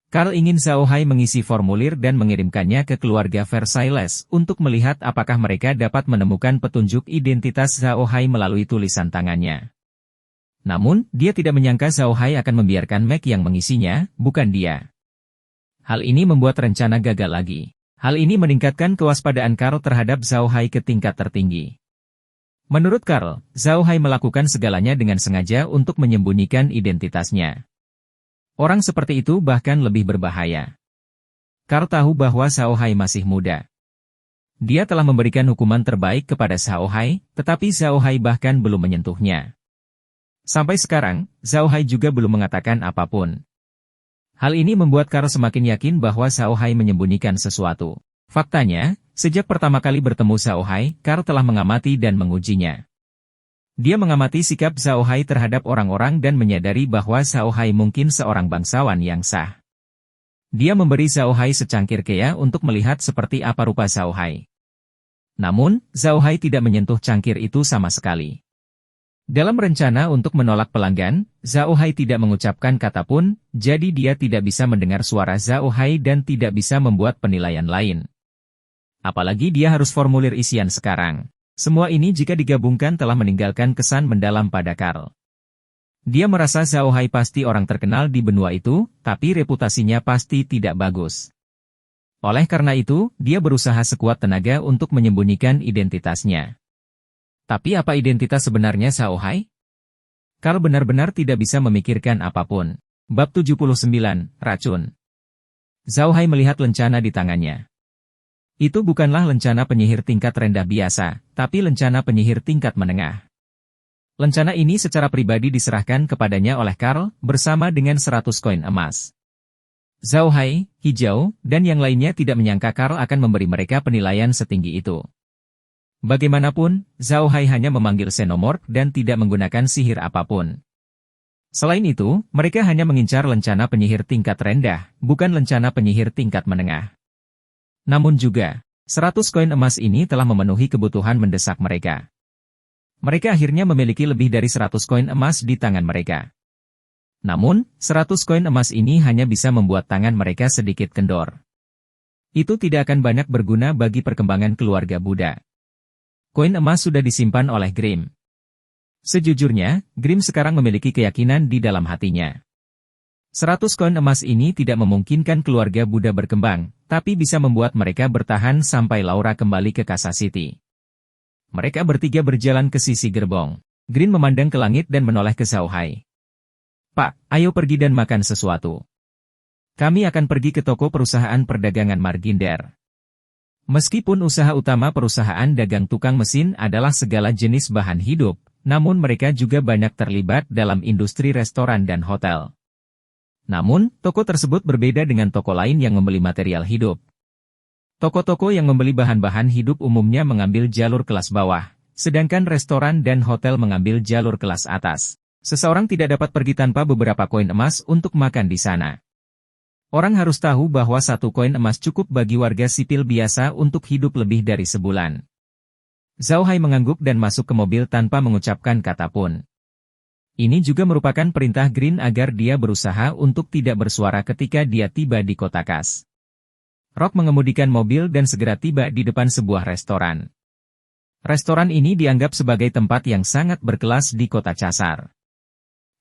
Karl ingin Zhao Hai mengisi formulir dan mengirimkannya ke keluarga Versailles untuk melihat apakah mereka dapat menemukan petunjuk identitas Zhao Hai melalui tulisan tangannya. Namun, dia tidak menyangka Zhao Hai akan membiarkan Mac yang mengisinya, bukan dia. Hal ini membuat rencana gagal lagi. Hal ini meningkatkan kewaspadaan Karl terhadap Zhao Hai ke tingkat tertinggi. Menurut Karl, Zhao Hai melakukan segalanya dengan sengaja untuk menyembunyikan identitasnya. Orang seperti itu bahkan lebih berbahaya. Karl tahu bahwa Zhao Hai masih muda. Dia telah memberikan hukuman terbaik kepada Zhao Hai, tetapi Zhao Hai bahkan belum menyentuhnya. Sampai sekarang, Zhao Hai juga belum mengatakan apapun. Hal ini membuat Karl semakin yakin bahwa Zhao Hai menyembunyikan sesuatu. Faktanya, sejak pertama kali bertemu Zhao Hai, Karl telah mengamati dan mengujinya. Dia mengamati sikap Zhao Hai terhadap orang-orang dan menyadari bahwa Zhao Hai mungkin seorang bangsawan yang sah. Dia memberi Zhao Hai secangkir kea untuk melihat seperti apa rupa Zhao Hai. Namun, Zhao Hai tidak menyentuh cangkir itu sama sekali. Dalam rencana untuk menolak pelanggan, Zhao Hai tidak mengucapkan kata pun, jadi dia tidak bisa mendengar suara Zhao Hai dan tidak bisa membuat penilaian lain. Apalagi dia harus formulir isian sekarang. Semua ini jika digabungkan telah meninggalkan kesan mendalam pada Karl. Dia merasa Zhao Hai pasti orang terkenal di benua itu, tapi reputasinya pasti tidak bagus. Oleh karena itu, dia berusaha sekuat tenaga untuk menyembunyikan identitasnya. Tapi apa identitas sebenarnya Zhao Hai? Karl benar-benar tidak bisa memikirkan apapun. Bab 79, Racun. Zhao Hai melihat lencana di tangannya. Itu bukanlah lencana penyihir tingkat rendah biasa, tapi lencana penyihir tingkat menengah. Lencana ini secara pribadi diserahkan kepadanya oleh Karl, bersama dengan 100 koin emas. Zhao Hai, Hijau, dan yang lainnya tidak menyangka Karl akan memberi mereka penilaian setinggi itu. Bagaimanapun, Zhao Hai hanya memanggil xenomorph dan tidak menggunakan sihir apapun. Selain itu, mereka hanya mengincar lencana penyihir tingkat rendah, bukan lencana penyihir tingkat menengah. Namun juga, 100 koin emas ini telah memenuhi kebutuhan mendesak mereka. Mereka akhirnya memiliki lebih dari 100 koin emas di tangan mereka. Namun, 100 koin emas ini hanya bisa membuat tangan mereka sedikit kendor. Itu tidak akan banyak berguna bagi perkembangan keluarga Buddha. Koin emas sudah disimpan oleh Grimm. Sejujurnya, Grimm sekarang memiliki keyakinan di dalam hatinya. 100 koin emas ini tidak memungkinkan keluarga Buddha berkembang, tapi bisa membuat mereka bertahan sampai Laura kembali ke Kasa City. Mereka bertiga berjalan ke sisi gerbong. Grimm memandang ke langit dan menoleh ke Zhao Hai. Pak, ayo pergi dan makan sesuatu. Kami akan pergi ke toko perusahaan perdagangan Marginder. Meskipun usaha utama perusahaan dagang tukang mesin adalah segala jenis bahan hidup, namun mereka juga banyak terlibat dalam industri restoran dan hotel. Namun, toko tersebut berbeda dengan toko lain yang membeli material hidup. Toko-toko yang membeli bahan-bahan hidup umumnya mengambil jalur kelas bawah, sedangkan restoran dan hotel mengambil jalur kelas atas. Seseorang tidak dapat pergi tanpa beberapa koin emas untuk makan di sana. Orang harus tahu bahwa 1 koin emas cukup bagi warga sipil biasa untuk hidup lebih dari sebulan. Zhao Hai mengangguk dan masuk ke mobil tanpa mengucapkan kata pun. Ini juga merupakan perintah Grimm agar dia berusaha untuk tidak bersuara ketika dia tiba di kota Kas. Rock mengemudikan mobil dan segera tiba di depan sebuah restoran. Restoran ini dianggap sebagai tempat yang sangat berkelas di kota Casar.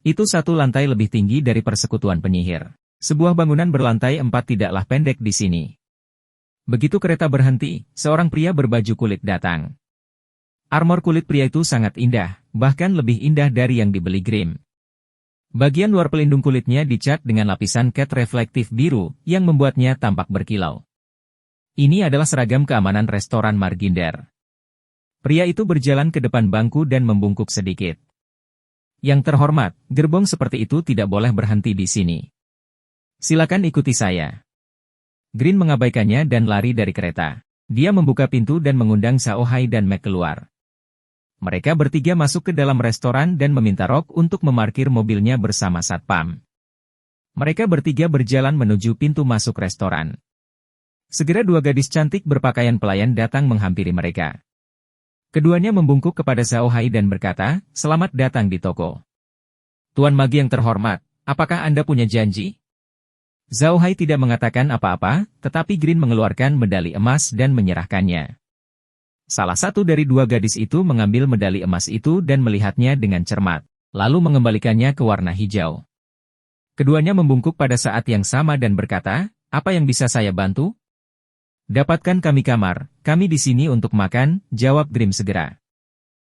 Itu 1 lantai lebih tinggi dari persekutuan penyihir. Sebuah bangunan berlantai 4 tidaklah pendek di sini. Begitu kereta berhenti, seorang pria berbaju kulit datang. Armor kulit pria itu sangat indah, bahkan lebih indah dari yang dibeli Grimm. Bagian luar pelindung kulitnya dicat dengan lapisan cat reflektif biru, yang membuatnya tampak berkilau. Ini adalah seragam keamanan restoran Marginder. Pria itu berjalan ke depan bangku dan membungkuk sedikit. Yang terhormat, gerbong seperti itu tidak boleh berhenti di sini. Silakan ikuti saya. Grimm mengabaikannya dan lari dari kereta. Dia membuka pintu dan mengundang Zhao Hai dan Mac keluar. Mereka bertiga masuk ke dalam restoran dan meminta Rock untuk memarkir mobilnya bersama satpam. Mereka bertiga berjalan menuju pintu masuk restoran. Segera 2 gadis cantik berpakaian pelayan datang menghampiri mereka. Keduanya membungkuk kepada Zhao Hai dan berkata, "Selamat datang di toko. Tuan Magi yang terhormat, apakah Anda punya janji?" Zhao Hai tidak mengatakan apa-apa, tetapi Grimm mengeluarkan medali emas dan menyerahkannya. Salah satu dari 2 gadis itu mengambil medali emas itu dan melihatnya dengan cermat, lalu mengembalikannya ke warna hijau. Keduanya membungkuk pada saat yang sama dan berkata, "Apa yang bisa saya bantu?" "Dapatkan kami kamar, kami di sini untuk makan," jawab Grimm segera.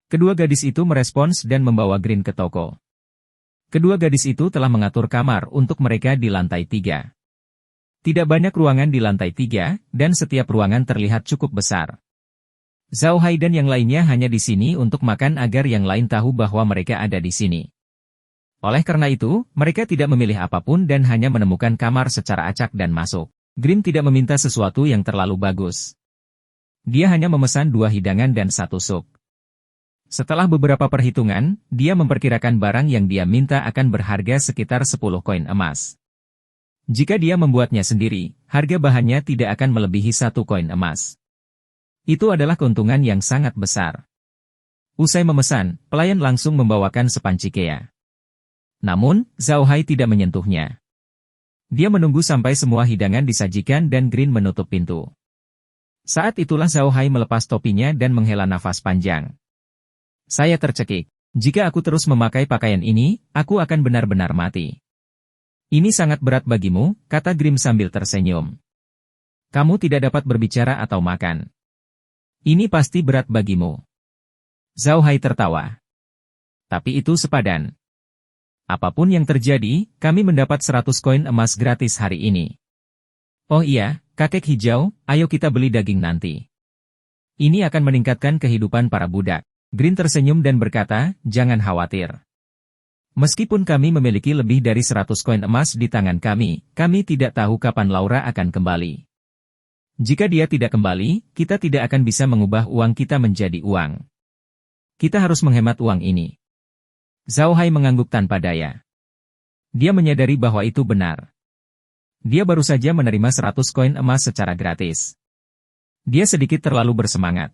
Kedua gadis itu merespons dan membawa Grimm ke toko. Kedua gadis itu telah mengatur kamar untuk mereka di lantai 3. Tidak banyak ruangan di lantai 3, dan setiap ruangan terlihat cukup besar. Zhao Hai dan yang lainnya hanya di sini untuk makan agar yang lain tahu bahwa mereka ada di sini. Oleh karena itu, mereka tidak memilih apapun dan hanya menemukan kamar secara acak dan masuk. Grimm tidak meminta sesuatu yang terlalu bagus. Dia hanya memesan 2 hidangan dan 1 sup. Setelah beberapa perhitungan, dia memperkirakan barang yang dia minta akan berharga sekitar 10 koin emas. Jika dia membuatnya sendiri, harga bahannya tidak akan melebihi 1 koin emas. Itu adalah keuntungan yang sangat besar. Usai memesan, pelayan langsung membawakan sepanci kea. Namun, Zhao Hai tidak menyentuhnya. Dia menunggu sampai semua hidangan disajikan dan Grimm menutup pintu. Saat itulah Zhao Hai melepas topinya dan menghela nafas panjang. "Saya tercekik. Jika aku terus memakai pakaian ini, aku akan benar-benar mati." "Ini sangat berat bagimu," kata Grimm sambil tersenyum. "Kamu tidak dapat berbicara atau makan. Ini pasti berat bagimu." Zhao Hai tertawa. "Tapi itu sepadan. Apapun yang terjadi, kami mendapat 100 koin emas gratis hari ini." "Oh iya, kakek hijau, ayo kita beli daging nanti. Ini akan meningkatkan kehidupan para budak." Grimm tersenyum dan berkata, "Jangan khawatir. Meskipun kami memiliki lebih dari 100 koin emas di tangan kami tidak tahu kapan Laura akan kembali. Jika dia tidak kembali, kita tidak akan bisa mengubah uang kita menjadi uang. Kita harus menghemat uang ini." Zhao Hai mengangguk tanpa daya. Dia menyadari bahwa itu benar. Dia baru saja menerima 100 koin emas secara gratis. Dia sedikit terlalu bersemangat.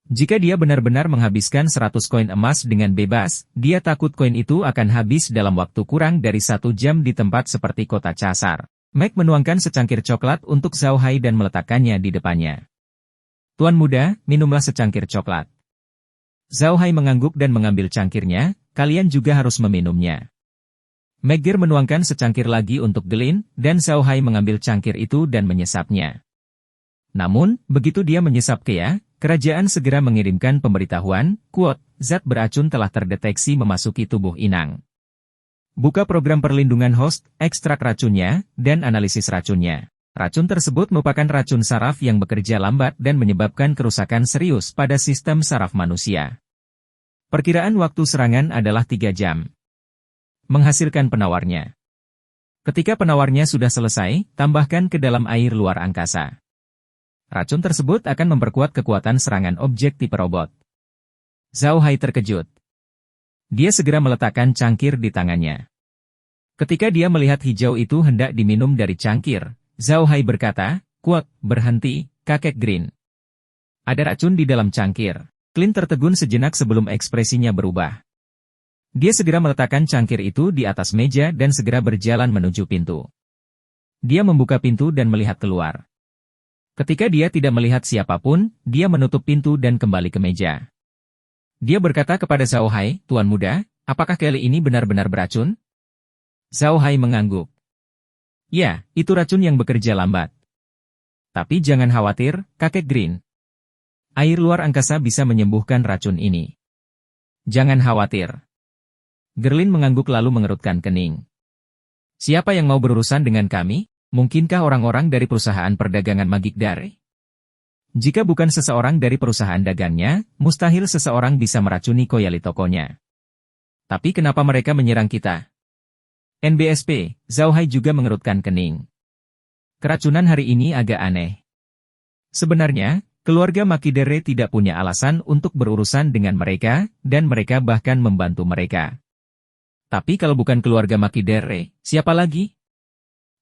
Jika dia benar-benar menghabiskan 100 koin emas dengan bebas, dia takut koin itu akan habis dalam waktu kurang dari 1 jam di tempat seperti kota Casar. Meg menuangkan secangkir coklat untuk Zhao Hai dan meletakkannya di depannya. Tuan muda, minumlah secangkir coklat. Zhao Hai mengangguk dan mengambil cangkirnya, kalian juga harus meminumnya. Megir menuangkan secangkir lagi untuk Gelin, dan Zhao Hai mengambil cangkir itu dan menyesapnya. Namun, begitu dia menyesap kerajaan segera mengirimkan pemberitahuan, zat beracun telah terdeteksi memasuki tubuh inang. Buka program perlindungan host, ekstrak racunnya, dan analisis racunnya. Racun tersebut merupakan racun saraf yang bekerja lambat dan menyebabkan kerusakan serius pada sistem saraf manusia. Perkiraan waktu serangan adalah 3 jam. Menghasilkan penawarnya. Ketika penawarnya sudah selesai, tambahkan ke dalam air luar angkasa. Racun tersebut akan memperkuat kekuatan serangan objek tipe robot. Zhao Hai terkejut. Dia segera meletakkan cangkir di tangannya. Ketika dia melihat hijau itu hendak diminum dari cangkir, Zhao Hai berkata, berhenti, kakek Green. Ada racun di dalam cangkir. Clint tertegun sejenak sebelum ekspresinya berubah. Dia segera meletakkan cangkir itu di atas meja dan segera berjalan menuju pintu. Dia membuka pintu dan melihat keluar. Ketika dia tidak melihat siapapun, dia menutup pintu dan kembali ke meja. Dia berkata kepada Zhao Hai, Tuan muda, apakah kali ini benar-benar beracun? Zhao Hai mengangguk. Ya, itu racun yang bekerja lambat. Tapi jangan khawatir, kakek Green. Air luar angkasa bisa menyembuhkan racun ini. Jangan khawatir. Gerlin mengangguk lalu mengerutkan kening. Siapa yang mau berurusan dengan kami? Mungkinkah orang-orang dari perusahaan perdagangan Magik Dare? Jika bukan seseorang dari perusahaan dagangnya, mustahil seseorang bisa meracuni Koyali tokonya. Tapi kenapa mereka menyerang kita? NBSP, Zhao Hai juga mengerutkan kening. Keracunan hari ini agak aneh. Sebenarnya, keluarga Makidere tidak punya alasan untuk berurusan dengan mereka, dan mereka bahkan membantu mereka. Tapi kalau bukan keluarga Makidere, siapa lagi?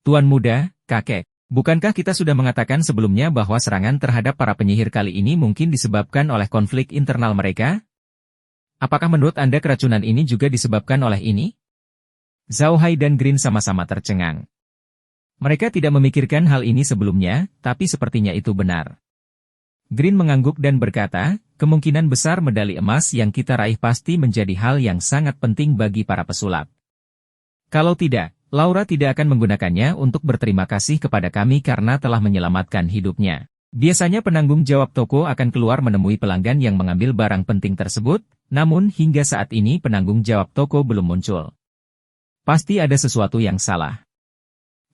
Tuan muda, kakek, bukankah kita sudah mengatakan sebelumnya bahwa serangan terhadap para penyihir kali ini mungkin disebabkan oleh konflik internal mereka? Apakah menurut Anda keracunan ini juga disebabkan oleh ini? Zhao Hai dan Green sama-sama tercengang. Mereka tidak memikirkan hal ini sebelumnya, tapi sepertinya itu benar. Green mengangguk dan berkata, kemungkinan besar medali emas yang kita raih pasti menjadi hal yang sangat penting bagi para pesulap. Kalau tidak, Laura tidak akan menggunakannya untuk berterima kasih kepada kami karena telah menyelamatkan hidupnya. Biasanya penanggung jawab toko akan keluar menemui pelanggan yang mengambil barang penting tersebut, namun hingga saat ini penanggung jawab toko belum muncul. Pasti ada sesuatu yang salah.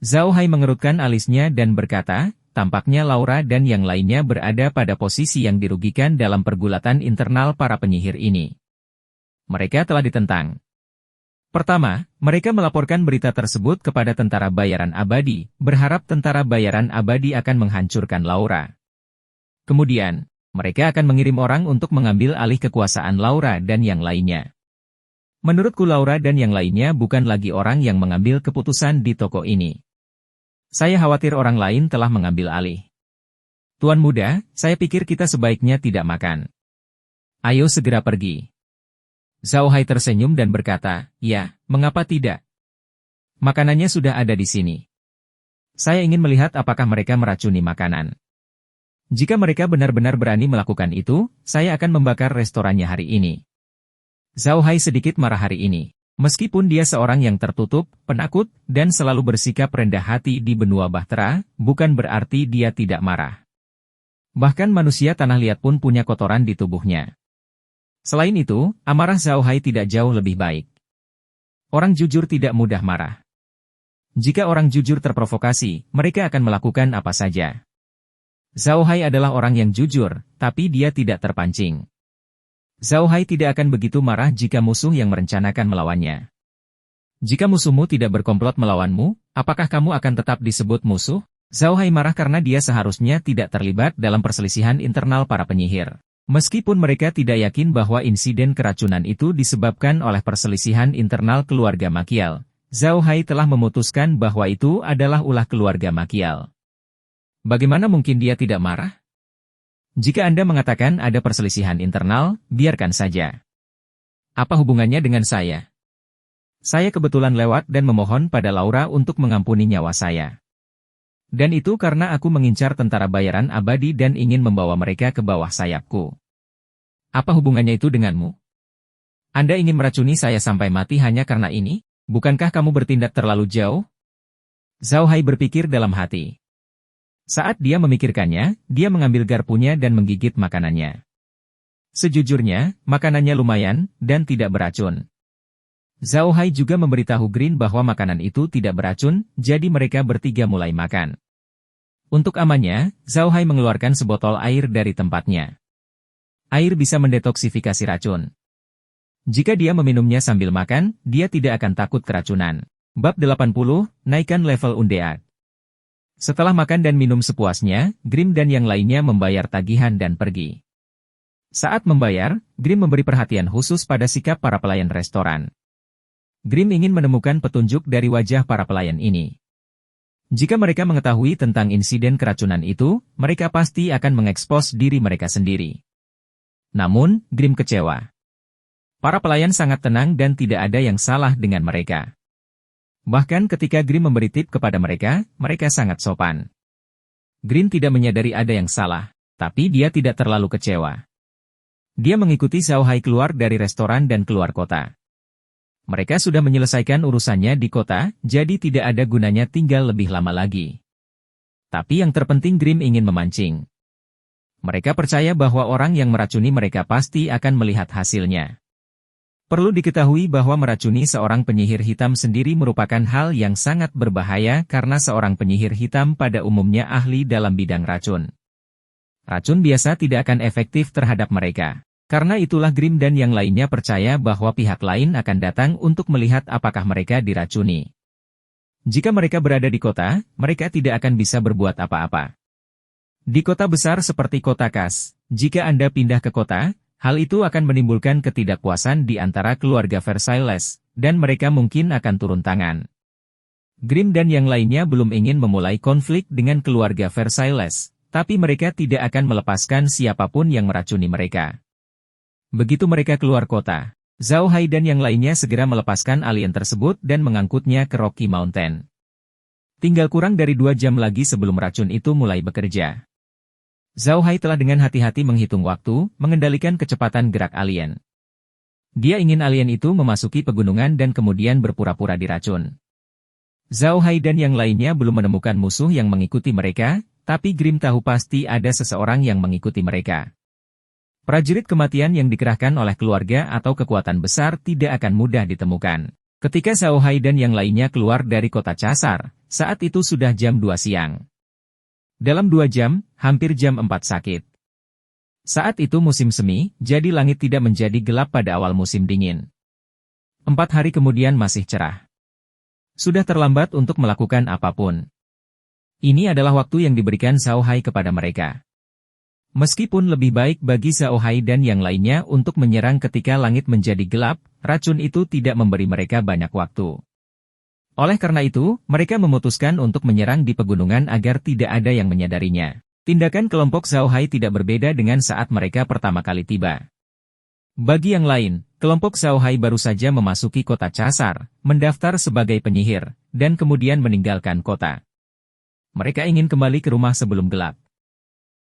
Zhao Hai mengerutkan alisnya dan berkata, tampaknya Laura dan yang lainnya berada pada posisi yang dirugikan dalam pergulatan internal para penyihir ini. Mereka telah ditentang. Pertama, mereka melaporkan berita tersebut kepada tentara bayaran abadi, berharap tentara bayaran abadi akan menghancurkan Laura. Kemudian, mereka akan mengirim orang untuk mengambil alih kekuasaan Laura dan yang lainnya. Menurutku Laura dan yang lainnya bukan lagi orang yang mengambil keputusan di toko ini. Saya khawatir orang lain telah mengambil alih. Tuan muda, saya pikir kita sebaiknya tidak makan. Ayo segera pergi. Zhao Hai tersenyum dan berkata, ya, mengapa tidak? Makanannya sudah ada di sini. Saya ingin melihat apakah mereka meracuni makanan. Jika mereka benar-benar berani melakukan itu, saya akan membakar restorannya hari ini. Zhao Hai sedikit marah hari ini. Meskipun dia seorang yang tertutup, penakut, dan selalu bersikap rendah hati di benua Bahtera, bukan berarti dia tidak marah. Bahkan manusia tanah liat pun punya kotoran di tubuhnya. Selain itu, amarah Zhao Hai tidak jauh lebih baik. Orang jujur tidak mudah marah. Jika orang jujur terprovokasi, mereka akan melakukan apa saja. Zhao Hai adalah orang yang jujur, tapi dia tidak terpancing. Zhao Hai tidak akan begitu marah jika musuh yang merencanakan melawannya. Jika musuhmu tidak berkomplot melawanmu, apakah kamu akan tetap disebut musuh? Zhao Hai marah karena dia seharusnya tidak terlibat dalam perselisihan internal para penyihir. Meskipun mereka tidak yakin bahwa insiden keracunan itu disebabkan oleh perselisihan internal keluarga Makial, Zhao Hai telah memutuskan bahwa itu adalah ulah keluarga Makial. Bagaimana mungkin dia tidak marah? Jika Anda mengatakan ada perselisihan internal, biarkan saja. Apa hubungannya dengan saya? Saya kebetulan lewat dan memohon pada Laura untuk mengampuni nyawa saya. Dan itu karena aku mengincar tentara bayaran abadi dan ingin membawa mereka ke bawah sayapku. Apa hubungannya itu denganmu? Anda ingin meracuni saya sampai mati hanya karena ini? Bukankah kamu bertindak terlalu jauh? Zhao Hai berpikir dalam hati. Saat dia memikirkannya, dia mengambil garpunya dan menggigit makanannya. Sejujurnya, makanannya lumayan, dan tidak beracun. Zhao Hai juga memberitahu Green bahwa makanan itu tidak beracun, jadi mereka bertiga mulai makan. Untuk amannya, Zhao Hai mengeluarkan sebotol air dari tempatnya. Air bisa mendetoksifikasi racun. Jika dia meminumnya sambil makan, dia tidak akan takut keracunan. Bab 80, naikkan level Undead. Setelah makan dan minum sepuasnya, Grim dan yang lainnya membayar tagihan dan pergi. Saat membayar, Grim memberi perhatian khusus pada sikap para pelayan restoran. Grim ingin menemukan petunjuk dari wajah para pelayan ini. Jika mereka mengetahui tentang insiden keracunan itu, mereka pasti akan mengekspos diri mereka sendiri. Namun, Grim kecewa. Para pelayan sangat tenang dan tidak ada yang salah dengan mereka. Bahkan ketika Grim memberi tip kepada mereka, mereka sangat sopan. Grim tidak menyadari ada yang salah, tapi dia tidak terlalu kecewa. Dia mengikuti Zhao Hai keluar dari restoran dan keluar kota. Mereka sudah menyelesaikan urusannya di kota, jadi tidak ada gunanya tinggal lebih lama lagi. Tapi yang terpenting Grim ingin memancing. Mereka percaya bahwa orang yang meracuni mereka pasti akan melihat hasilnya. Perlu diketahui bahwa meracuni seorang penyihir hitam sendiri merupakan hal yang sangat berbahaya karena seorang penyihir hitam pada umumnya ahli dalam bidang racun. Racun biasa tidak akan efektif terhadap mereka. Karena itulah Grim dan yang lainnya percaya bahwa pihak lain akan datang untuk melihat apakah mereka diracuni. Jika mereka berada di kota, mereka tidak akan bisa berbuat apa-apa. Di kota besar seperti kota Kas, jika Anda pindah ke kota, hal itu akan menimbulkan ketidakpuasan di antara keluarga Versailles, dan mereka mungkin akan turun tangan. Grim dan yang lainnya belum ingin memulai konflik dengan keluarga Versailles, tapi mereka tidak akan melepaskan siapapun yang meracuni mereka. Begitu mereka keluar kota, Zhao Hai dan yang lainnya segera melepaskan alien tersebut dan mengangkutnya ke Rocky Mountain. Tinggal kurang dari 2 jam lagi sebelum racun itu mulai bekerja. Zhao Hai telah dengan hati-hati menghitung waktu, mengendalikan kecepatan gerak alien. Dia ingin alien itu memasuki pegunungan dan kemudian berpura-pura diracun. Zhao Hai dan yang lainnya belum menemukan musuh yang mengikuti mereka, tapi Grim tahu pasti ada seseorang yang mengikuti mereka. Prajurit kematian yang dikerahkan oleh keluarga atau kekuatan besar tidak akan mudah ditemukan. Ketika Zhao Hai dan yang lainnya keluar dari kota Casar, saat itu sudah jam 2 siang. Dalam 2 jam, hampir jam 4 sakit. Saat itu musim semi, jadi langit tidak menjadi gelap pada awal musim dingin. 4 hari kemudian masih cerah. Sudah terlambat untuk melakukan apapun. Ini adalah waktu yang diberikan Zhao Hai kepada mereka. Meskipun lebih baik bagi Zhao Hai dan yang lainnya untuk menyerang ketika langit menjadi gelap, racun itu tidak memberi mereka banyak waktu. Oleh karena itu, mereka memutuskan untuk menyerang di pegunungan agar tidak ada yang menyadarinya. Tindakan kelompok Zhao Hai tidak berbeda dengan saat mereka pertama kali tiba. Bagi yang lain, kelompok Zhao Hai baru saja memasuki kota Casar, mendaftar sebagai penyihir, dan kemudian meninggalkan kota. Mereka ingin kembali ke rumah sebelum gelap.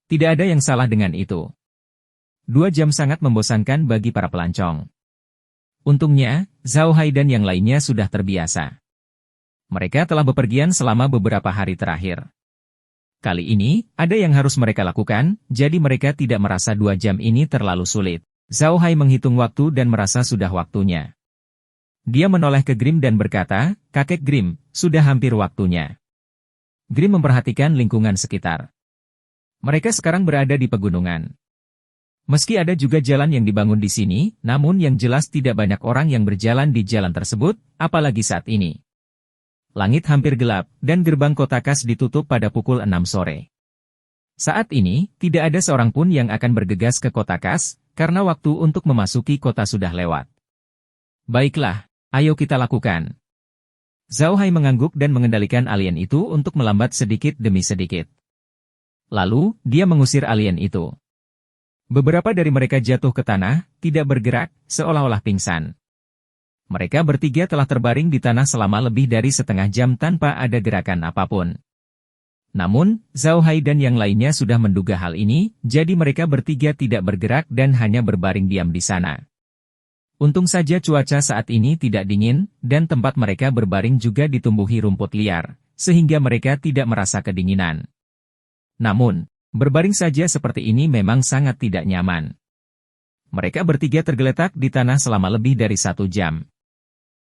Tidak ada yang salah dengan itu. 2 jam sangat membosankan bagi para pelancong. Untungnya, Zhao Hai dan yang lainnya sudah terbiasa. Mereka telah bepergian selama beberapa hari terakhir. Kali ini, ada yang harus mereka lakukan, jadi mereka tidak merasa 2 jam ini terlalu sulit. Zhao Hai menghitung waktu dan merasa sudah waktunya. Dia menoleh ke Grim dan berkata, "Kakek Grim, sudah hampir waktunya." Grim memperhatikan lingkungan sekitar. Mereka sekarang berada di pegunungan. Meski ada juga jalan yang dibangun di sini, namun yang jelas tidak banyak orang yang berjalan di jalan tersebut, apalagi saat ini. Langit hampir gelap, dan gerbang kota Kas ditutup pada pukul 6 sore. Saat ini, tidak ada seorang pun yang akan bergegas ke kota Kas, karena waktu untuk memasuki kota sudah lewat. Baiklah, ayo kita lakukan. Zhao Hai mengangguk dan mengendalikan alien itu untuk melambat sedikit demi sedikit. Lalu, dia mengusir alien itu. Beberapa dari mereka jatuh ke tanah, tidak bergerak, seolah-olah pingsan. Mereka bertiga telah terbaring di tanah selama lebih dari setengah jam tanpa ada gerakan apapun. Namun, Zhao Hai dan yang lainnya sudah menduga hal ini, jadi mereka bertiga tidak bergerak dan hanya berbaring diam di sana. Untung saja cuaca saat ini tidak dingin, dan tempat mereka berbaring juga ditumbuhi rumput liar, sehingga mereka tidak merasa kedinginan. Namun, berbaring saja seperti ini memang sangat tidak nyaman. Mereka bertiga tergeletak di tanah selama lebih dari 1 jam.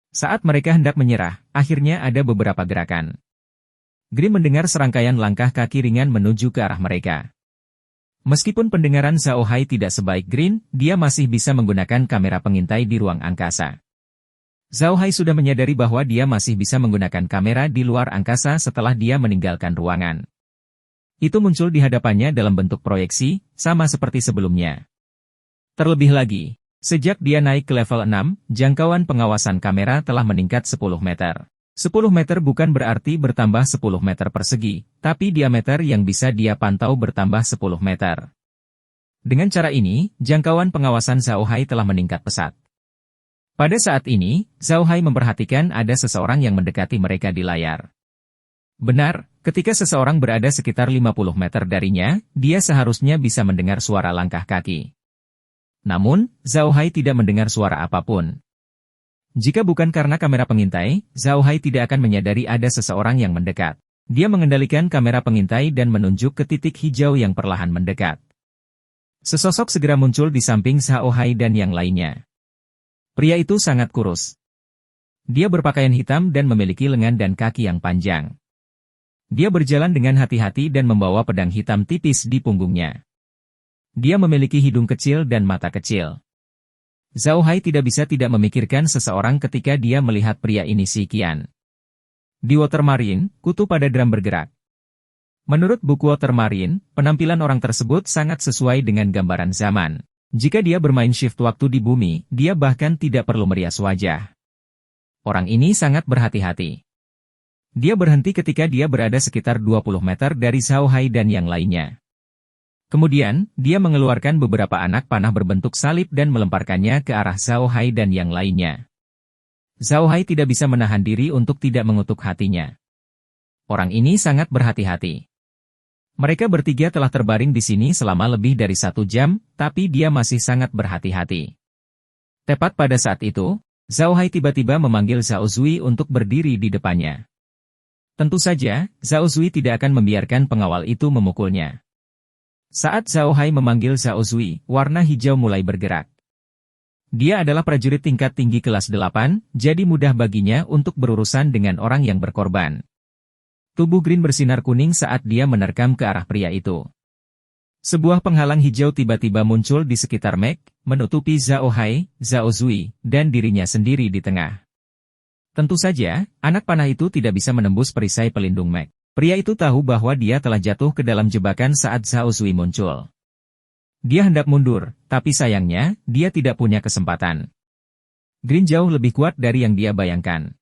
Saat mereka hendak menyerah, akhirnya ada beberapa gerakan. Grim mendengar serangkaian langkah kaki ringan menuju ke arah mereka. Meskipun pendengaran Zhao Hai tidak sebaik Green, dia masih bisa menggunakan kamera pengintai di ruang angkasa. Zhao Hai sudah menyadari bahwa dia masih bisa menggunakan kamera di luar angkasa setelah dia meninggalkan ruangan. Itu muncul di hadapannya dalam bentuk proyeksi, sama seperti sebelumnya. Terlebih lagi, sejak dia naik ke level 6, jangkauan pengawasan kamera telah meningkat 10 meter. 10 meter bukan berarti bertambah 10 meter persegi, tapi diameter yang bisa dia pantau bertambah 10 meter. Dengan cara ini, jangkauan pengawasan Zhao Hai telah meningkat pesat. Pada saat ini, Zhao Hai memperhatikan ada seseorang yang mendekati mereka di layar. Benar, ketika seseorang berada sekitar 50 meter darinya, dia seharusnya bisa mendengar suara langkah kaki. Namun, Zhao Hai tidak mendengar suara apapun. Jika bukan karena kamera pengintai, Zhao Hai tidak akan menyadari ada seseorang yang mendekat. Dia mengendalikan kamera pengintai dan menunjuk ke titik hijau yang perlahan mendekat. Sesosok segera muncul di samping Zhao Hai dan yang lainnya. Pria itu sangat kurus. Dia berpakaian hitam dan memiliki lengan dan kaki yang panjang. Dia berjalan dengan hati-hati dan membawa pedang hitam tipis di punggungnya. Dia memiliki hidung kecil dan mata kecil. Zhao Hai tidak bisa tidak memikirkan seseorang ketika dia melihat pria ini si Qian. Di Water Marine, kutu pada drum bergerak. Menurut buku Water Marine, penampilan orang tersebut sangat sesuai dengan gambaran zaman. Jika dia bermain shift waktu di bumi, dia bahkan tidak perlu merias wajah. Orang ini sangat berhati-hati. Dia berhenti ketika dia berada sekitar 20 meter dari Zhao Hai dan yang lainnya. Kemudian, dia mengeluarkan beberapa anak panah berbentuk salib dan melemparkannya ke arah Zhao Hai dan yang lainnya. Zhao Hai tidak bisa menahan diri untuk tidak mengutuk hatinya. Orang ini sangat berhati-hati. Mereka bertiga telah terbaring di sini selama lebih dari 1 jam, tapi dia masih sangat berhati-hati. Tepat pada saat itu, Zhao Hai tiba-tiba memanggil Zhao Zui untuk berdiri di depannya. Tentu saja, Zhao Zui tidak akan membiarkan pengawal itu memukulnya. Saat Zhao Hai memanggil Zhao Zui, warna hijau mulai bergerak. Dia adalah prajurit tingkat tinggi kelas 8, jadi mudah baginya untuk berurusan dengan orang yang berkorban. Tubuh Green bersinar kuning saat dia menerkam ke arah pria itu. Sebuah penghalang hijau tiba-tiba muncul di sekitar Meg, menutupi Zhao Hai, Zhao Zui, dan dirinya sendiri di tengah. Tentu saja, anak panah itu tidak bisa menembus perisai pelindung Meg. Pria itu tahu bahwa dia telah jatuh ke dalam jebakan saat Zhao Zui muncul. Dia hendak mundur, tapi sayangnya, dia tidak punya kesempatan. Green jauh lebih kuat dari yang dia bayangkan.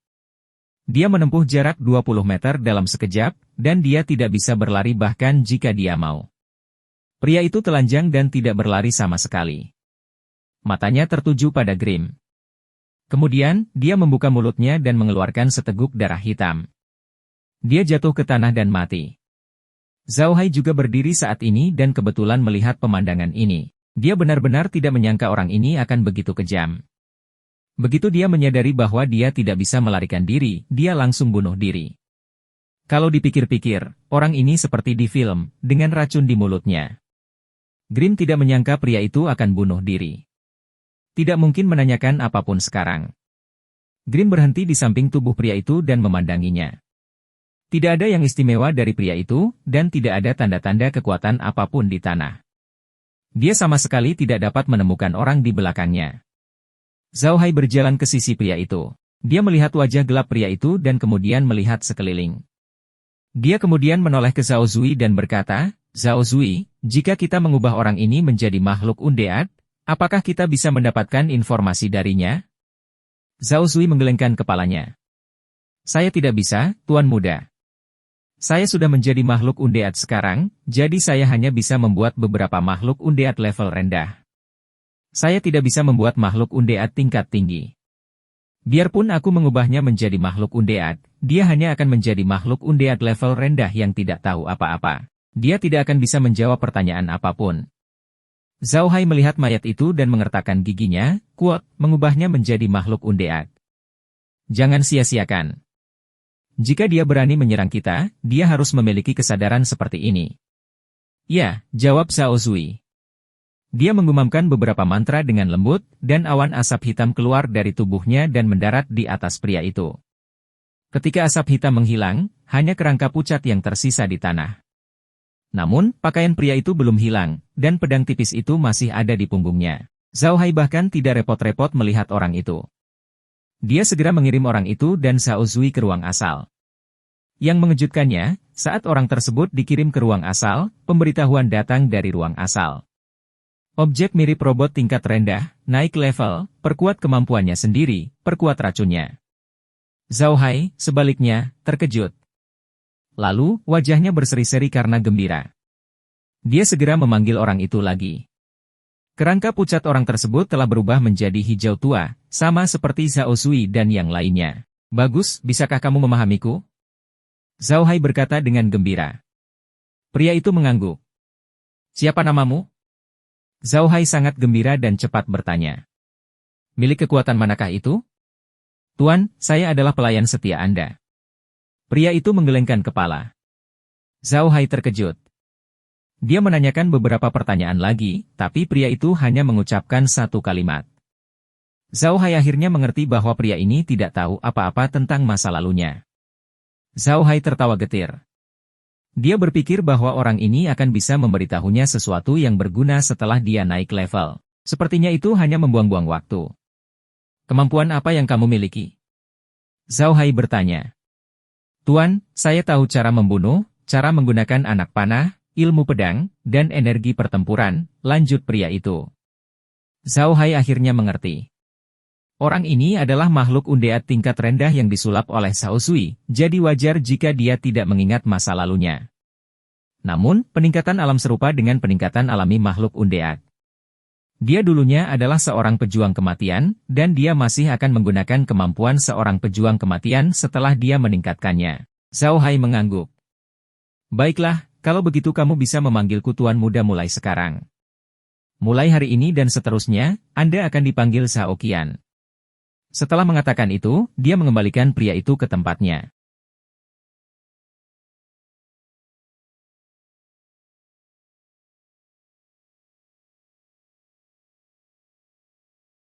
Dia menempuh jarak 20 meter dalam sekejap, dan dia tidak bisa berlari bahkan jika dia mau. Pria itu telanjang dan tidak berlari sama sekali. Matanya tertuju pada Grim. Kemudian, dia membuka mulutnya dan mengeluarkan seteguk darah hitam. Dia jatuh ke tanah dan mati. Zhao Hai juga berdiri saat ini dan kebetulan melihat pemandangan ini. Dia benar-benar tidak menyangka orang ini akan begitu kejam. Begitu dia menyadari bahwa dia tidak bisa melarikan diri, dia langsung bunuh diri. Kalau dipikir-pikir, orang ini seperti di film, dengan racun di mulutnya. Grim tidak menyangka pria itu akan bunuh diri. Tidak mungkin menanyakan apapun sekarang. Grim berhenti di samping tubuh pria itu dan memandanginya. Tidak ada yang istimewa dari pria itu, dan tidak ada tanda-tanda kekuatan apapun di tanah. Dia sama sekali tidak dapat menemukan orang di belakangnya. Zhao Hai berjalan ke sisi pria itu. Dia melihat wajah gelap pria itu dan kemudian melihat sekeliling. Dia kemudian menoleh ke Zhao Zui dan berkata, Zhao Zui, jika kita mengubah orang ini menjadi makhluk undead, apakah kita bisa mendapatkan informasi darinya? Zhao Zui menggelengkan kepalanya. Saya tidak bisa, Tuan Muda. Saya sudah menjadi makhluk undead sekarang, jadi saya hanya bisa membuat beberapa makhluk undead level rendah. Saya tidak bisa membuat makhluk undead tingkat tinggi. Biarpun aku mengubahnya menjadi makhluk undead, dia hanya akan menjadi makhluk undead level rendah yang tidak tahu apa-apa. Dia tidak akan bisa menjawab pertanyaan apapun. Zhao Hai melihat mayat itu dan mengertakkan giginya, kuat, mengubahnya menjadi makhluk undead. Jangan sia-siakan. Jika dia berani menyerang kita, dia harus memiliki kesadaran seperti ini. Ya, jawab Xiao Zui. Dia menggumamkan beberapa mantra dengan lembut, dan awan asap hitam keluar dari tubuhnya dan mendarat di atas pria itu. Ketika asap hitam menghilang, hanya kerangka pucat yang tersisa di tanah. Namun, pakaian pria itu belum hilang, dan pedang tipis itu masih ada di punggungnya. Zhao Hai bahkan tidak repot-repot melihat orang itu. Dia segera mengirim orang itu dan Xiao Zui ke ruang asal. Yang mengejutkannya, saat orang tersebut dikirim ke ruang asal, pemberitahuan datang dari ruang asal. Objek mirip robot tingkat rendah, naik level, perkuat kemampuannya sendiri, perkuat racunnya. Zhao Hai, sebaliknya, terkejut. Lalu, wajahnya berseri-seri karena gembira. Dia segera memanggil orang itu lagi. Kerangka pucat orang tersebut telah berubah menjadi hijau tua, sama seperti Xiao Zui dan yang lainnya. Bagus, bisakah kamu memahamiku? Zhao Hai berkata dengan gembira. Pria itu mengangguk. Siapa namamu? Zhao Hai sangat gembira dan cepat bertanya. Milik kekuatan manakah itu? Tuan, saya adalah pelayan setia Anda. Pria itu menggelengkan kepala. Zhao Hai terkejut. Dia menanyakan beberapa pertanyaan lagi, tapi pria itu hanya mengucapkan satu kalimat. Zhao Hai akhirnya mengerti bahwa pria ini tidak tahu apa-apa tentang masa lalunya. Zhao Hai tertawa getir. Dia berpikir bahwa orang ini akan bisa memberitahunya sesuatu yang berguna setelah dia naik level. Sepertinya itu hanya membuang-buang waktu. Kemampuan apa yang kamu miliki? Zhao Hai bertanya. Tuan, saya tahu cara membunuh, cara menggunakan anak panah, ilmu pedang, dan energi pertempuran, lanjut pria itu. Zhao Hai akhirnya mengerti. Orang ini adalah makhluk undead tingkat rendah yang disulap oleh Xiao Zui, jadi wajar jika dia tidak mengingat masa lalunya. Namun, peningkatan alam serupa dengan peningkatan alami makhluk undead. Dia dulunya adalah seorang pejuang kematian, dan dia masih akan menggunakan kemampuan seorang pejuang kematian setelah dia meningkatkannya. Zhao Hai mengangguk. Baiklah, kalau begitu kamu bisa memanggilku Tuan Muda mulai sekarang. Mulai hari ini dan seterusnya, Anda akan dipanggil Xiao Qian. Setelah mengatakan itu, dia mengembalikan pria itu ke tempatnya.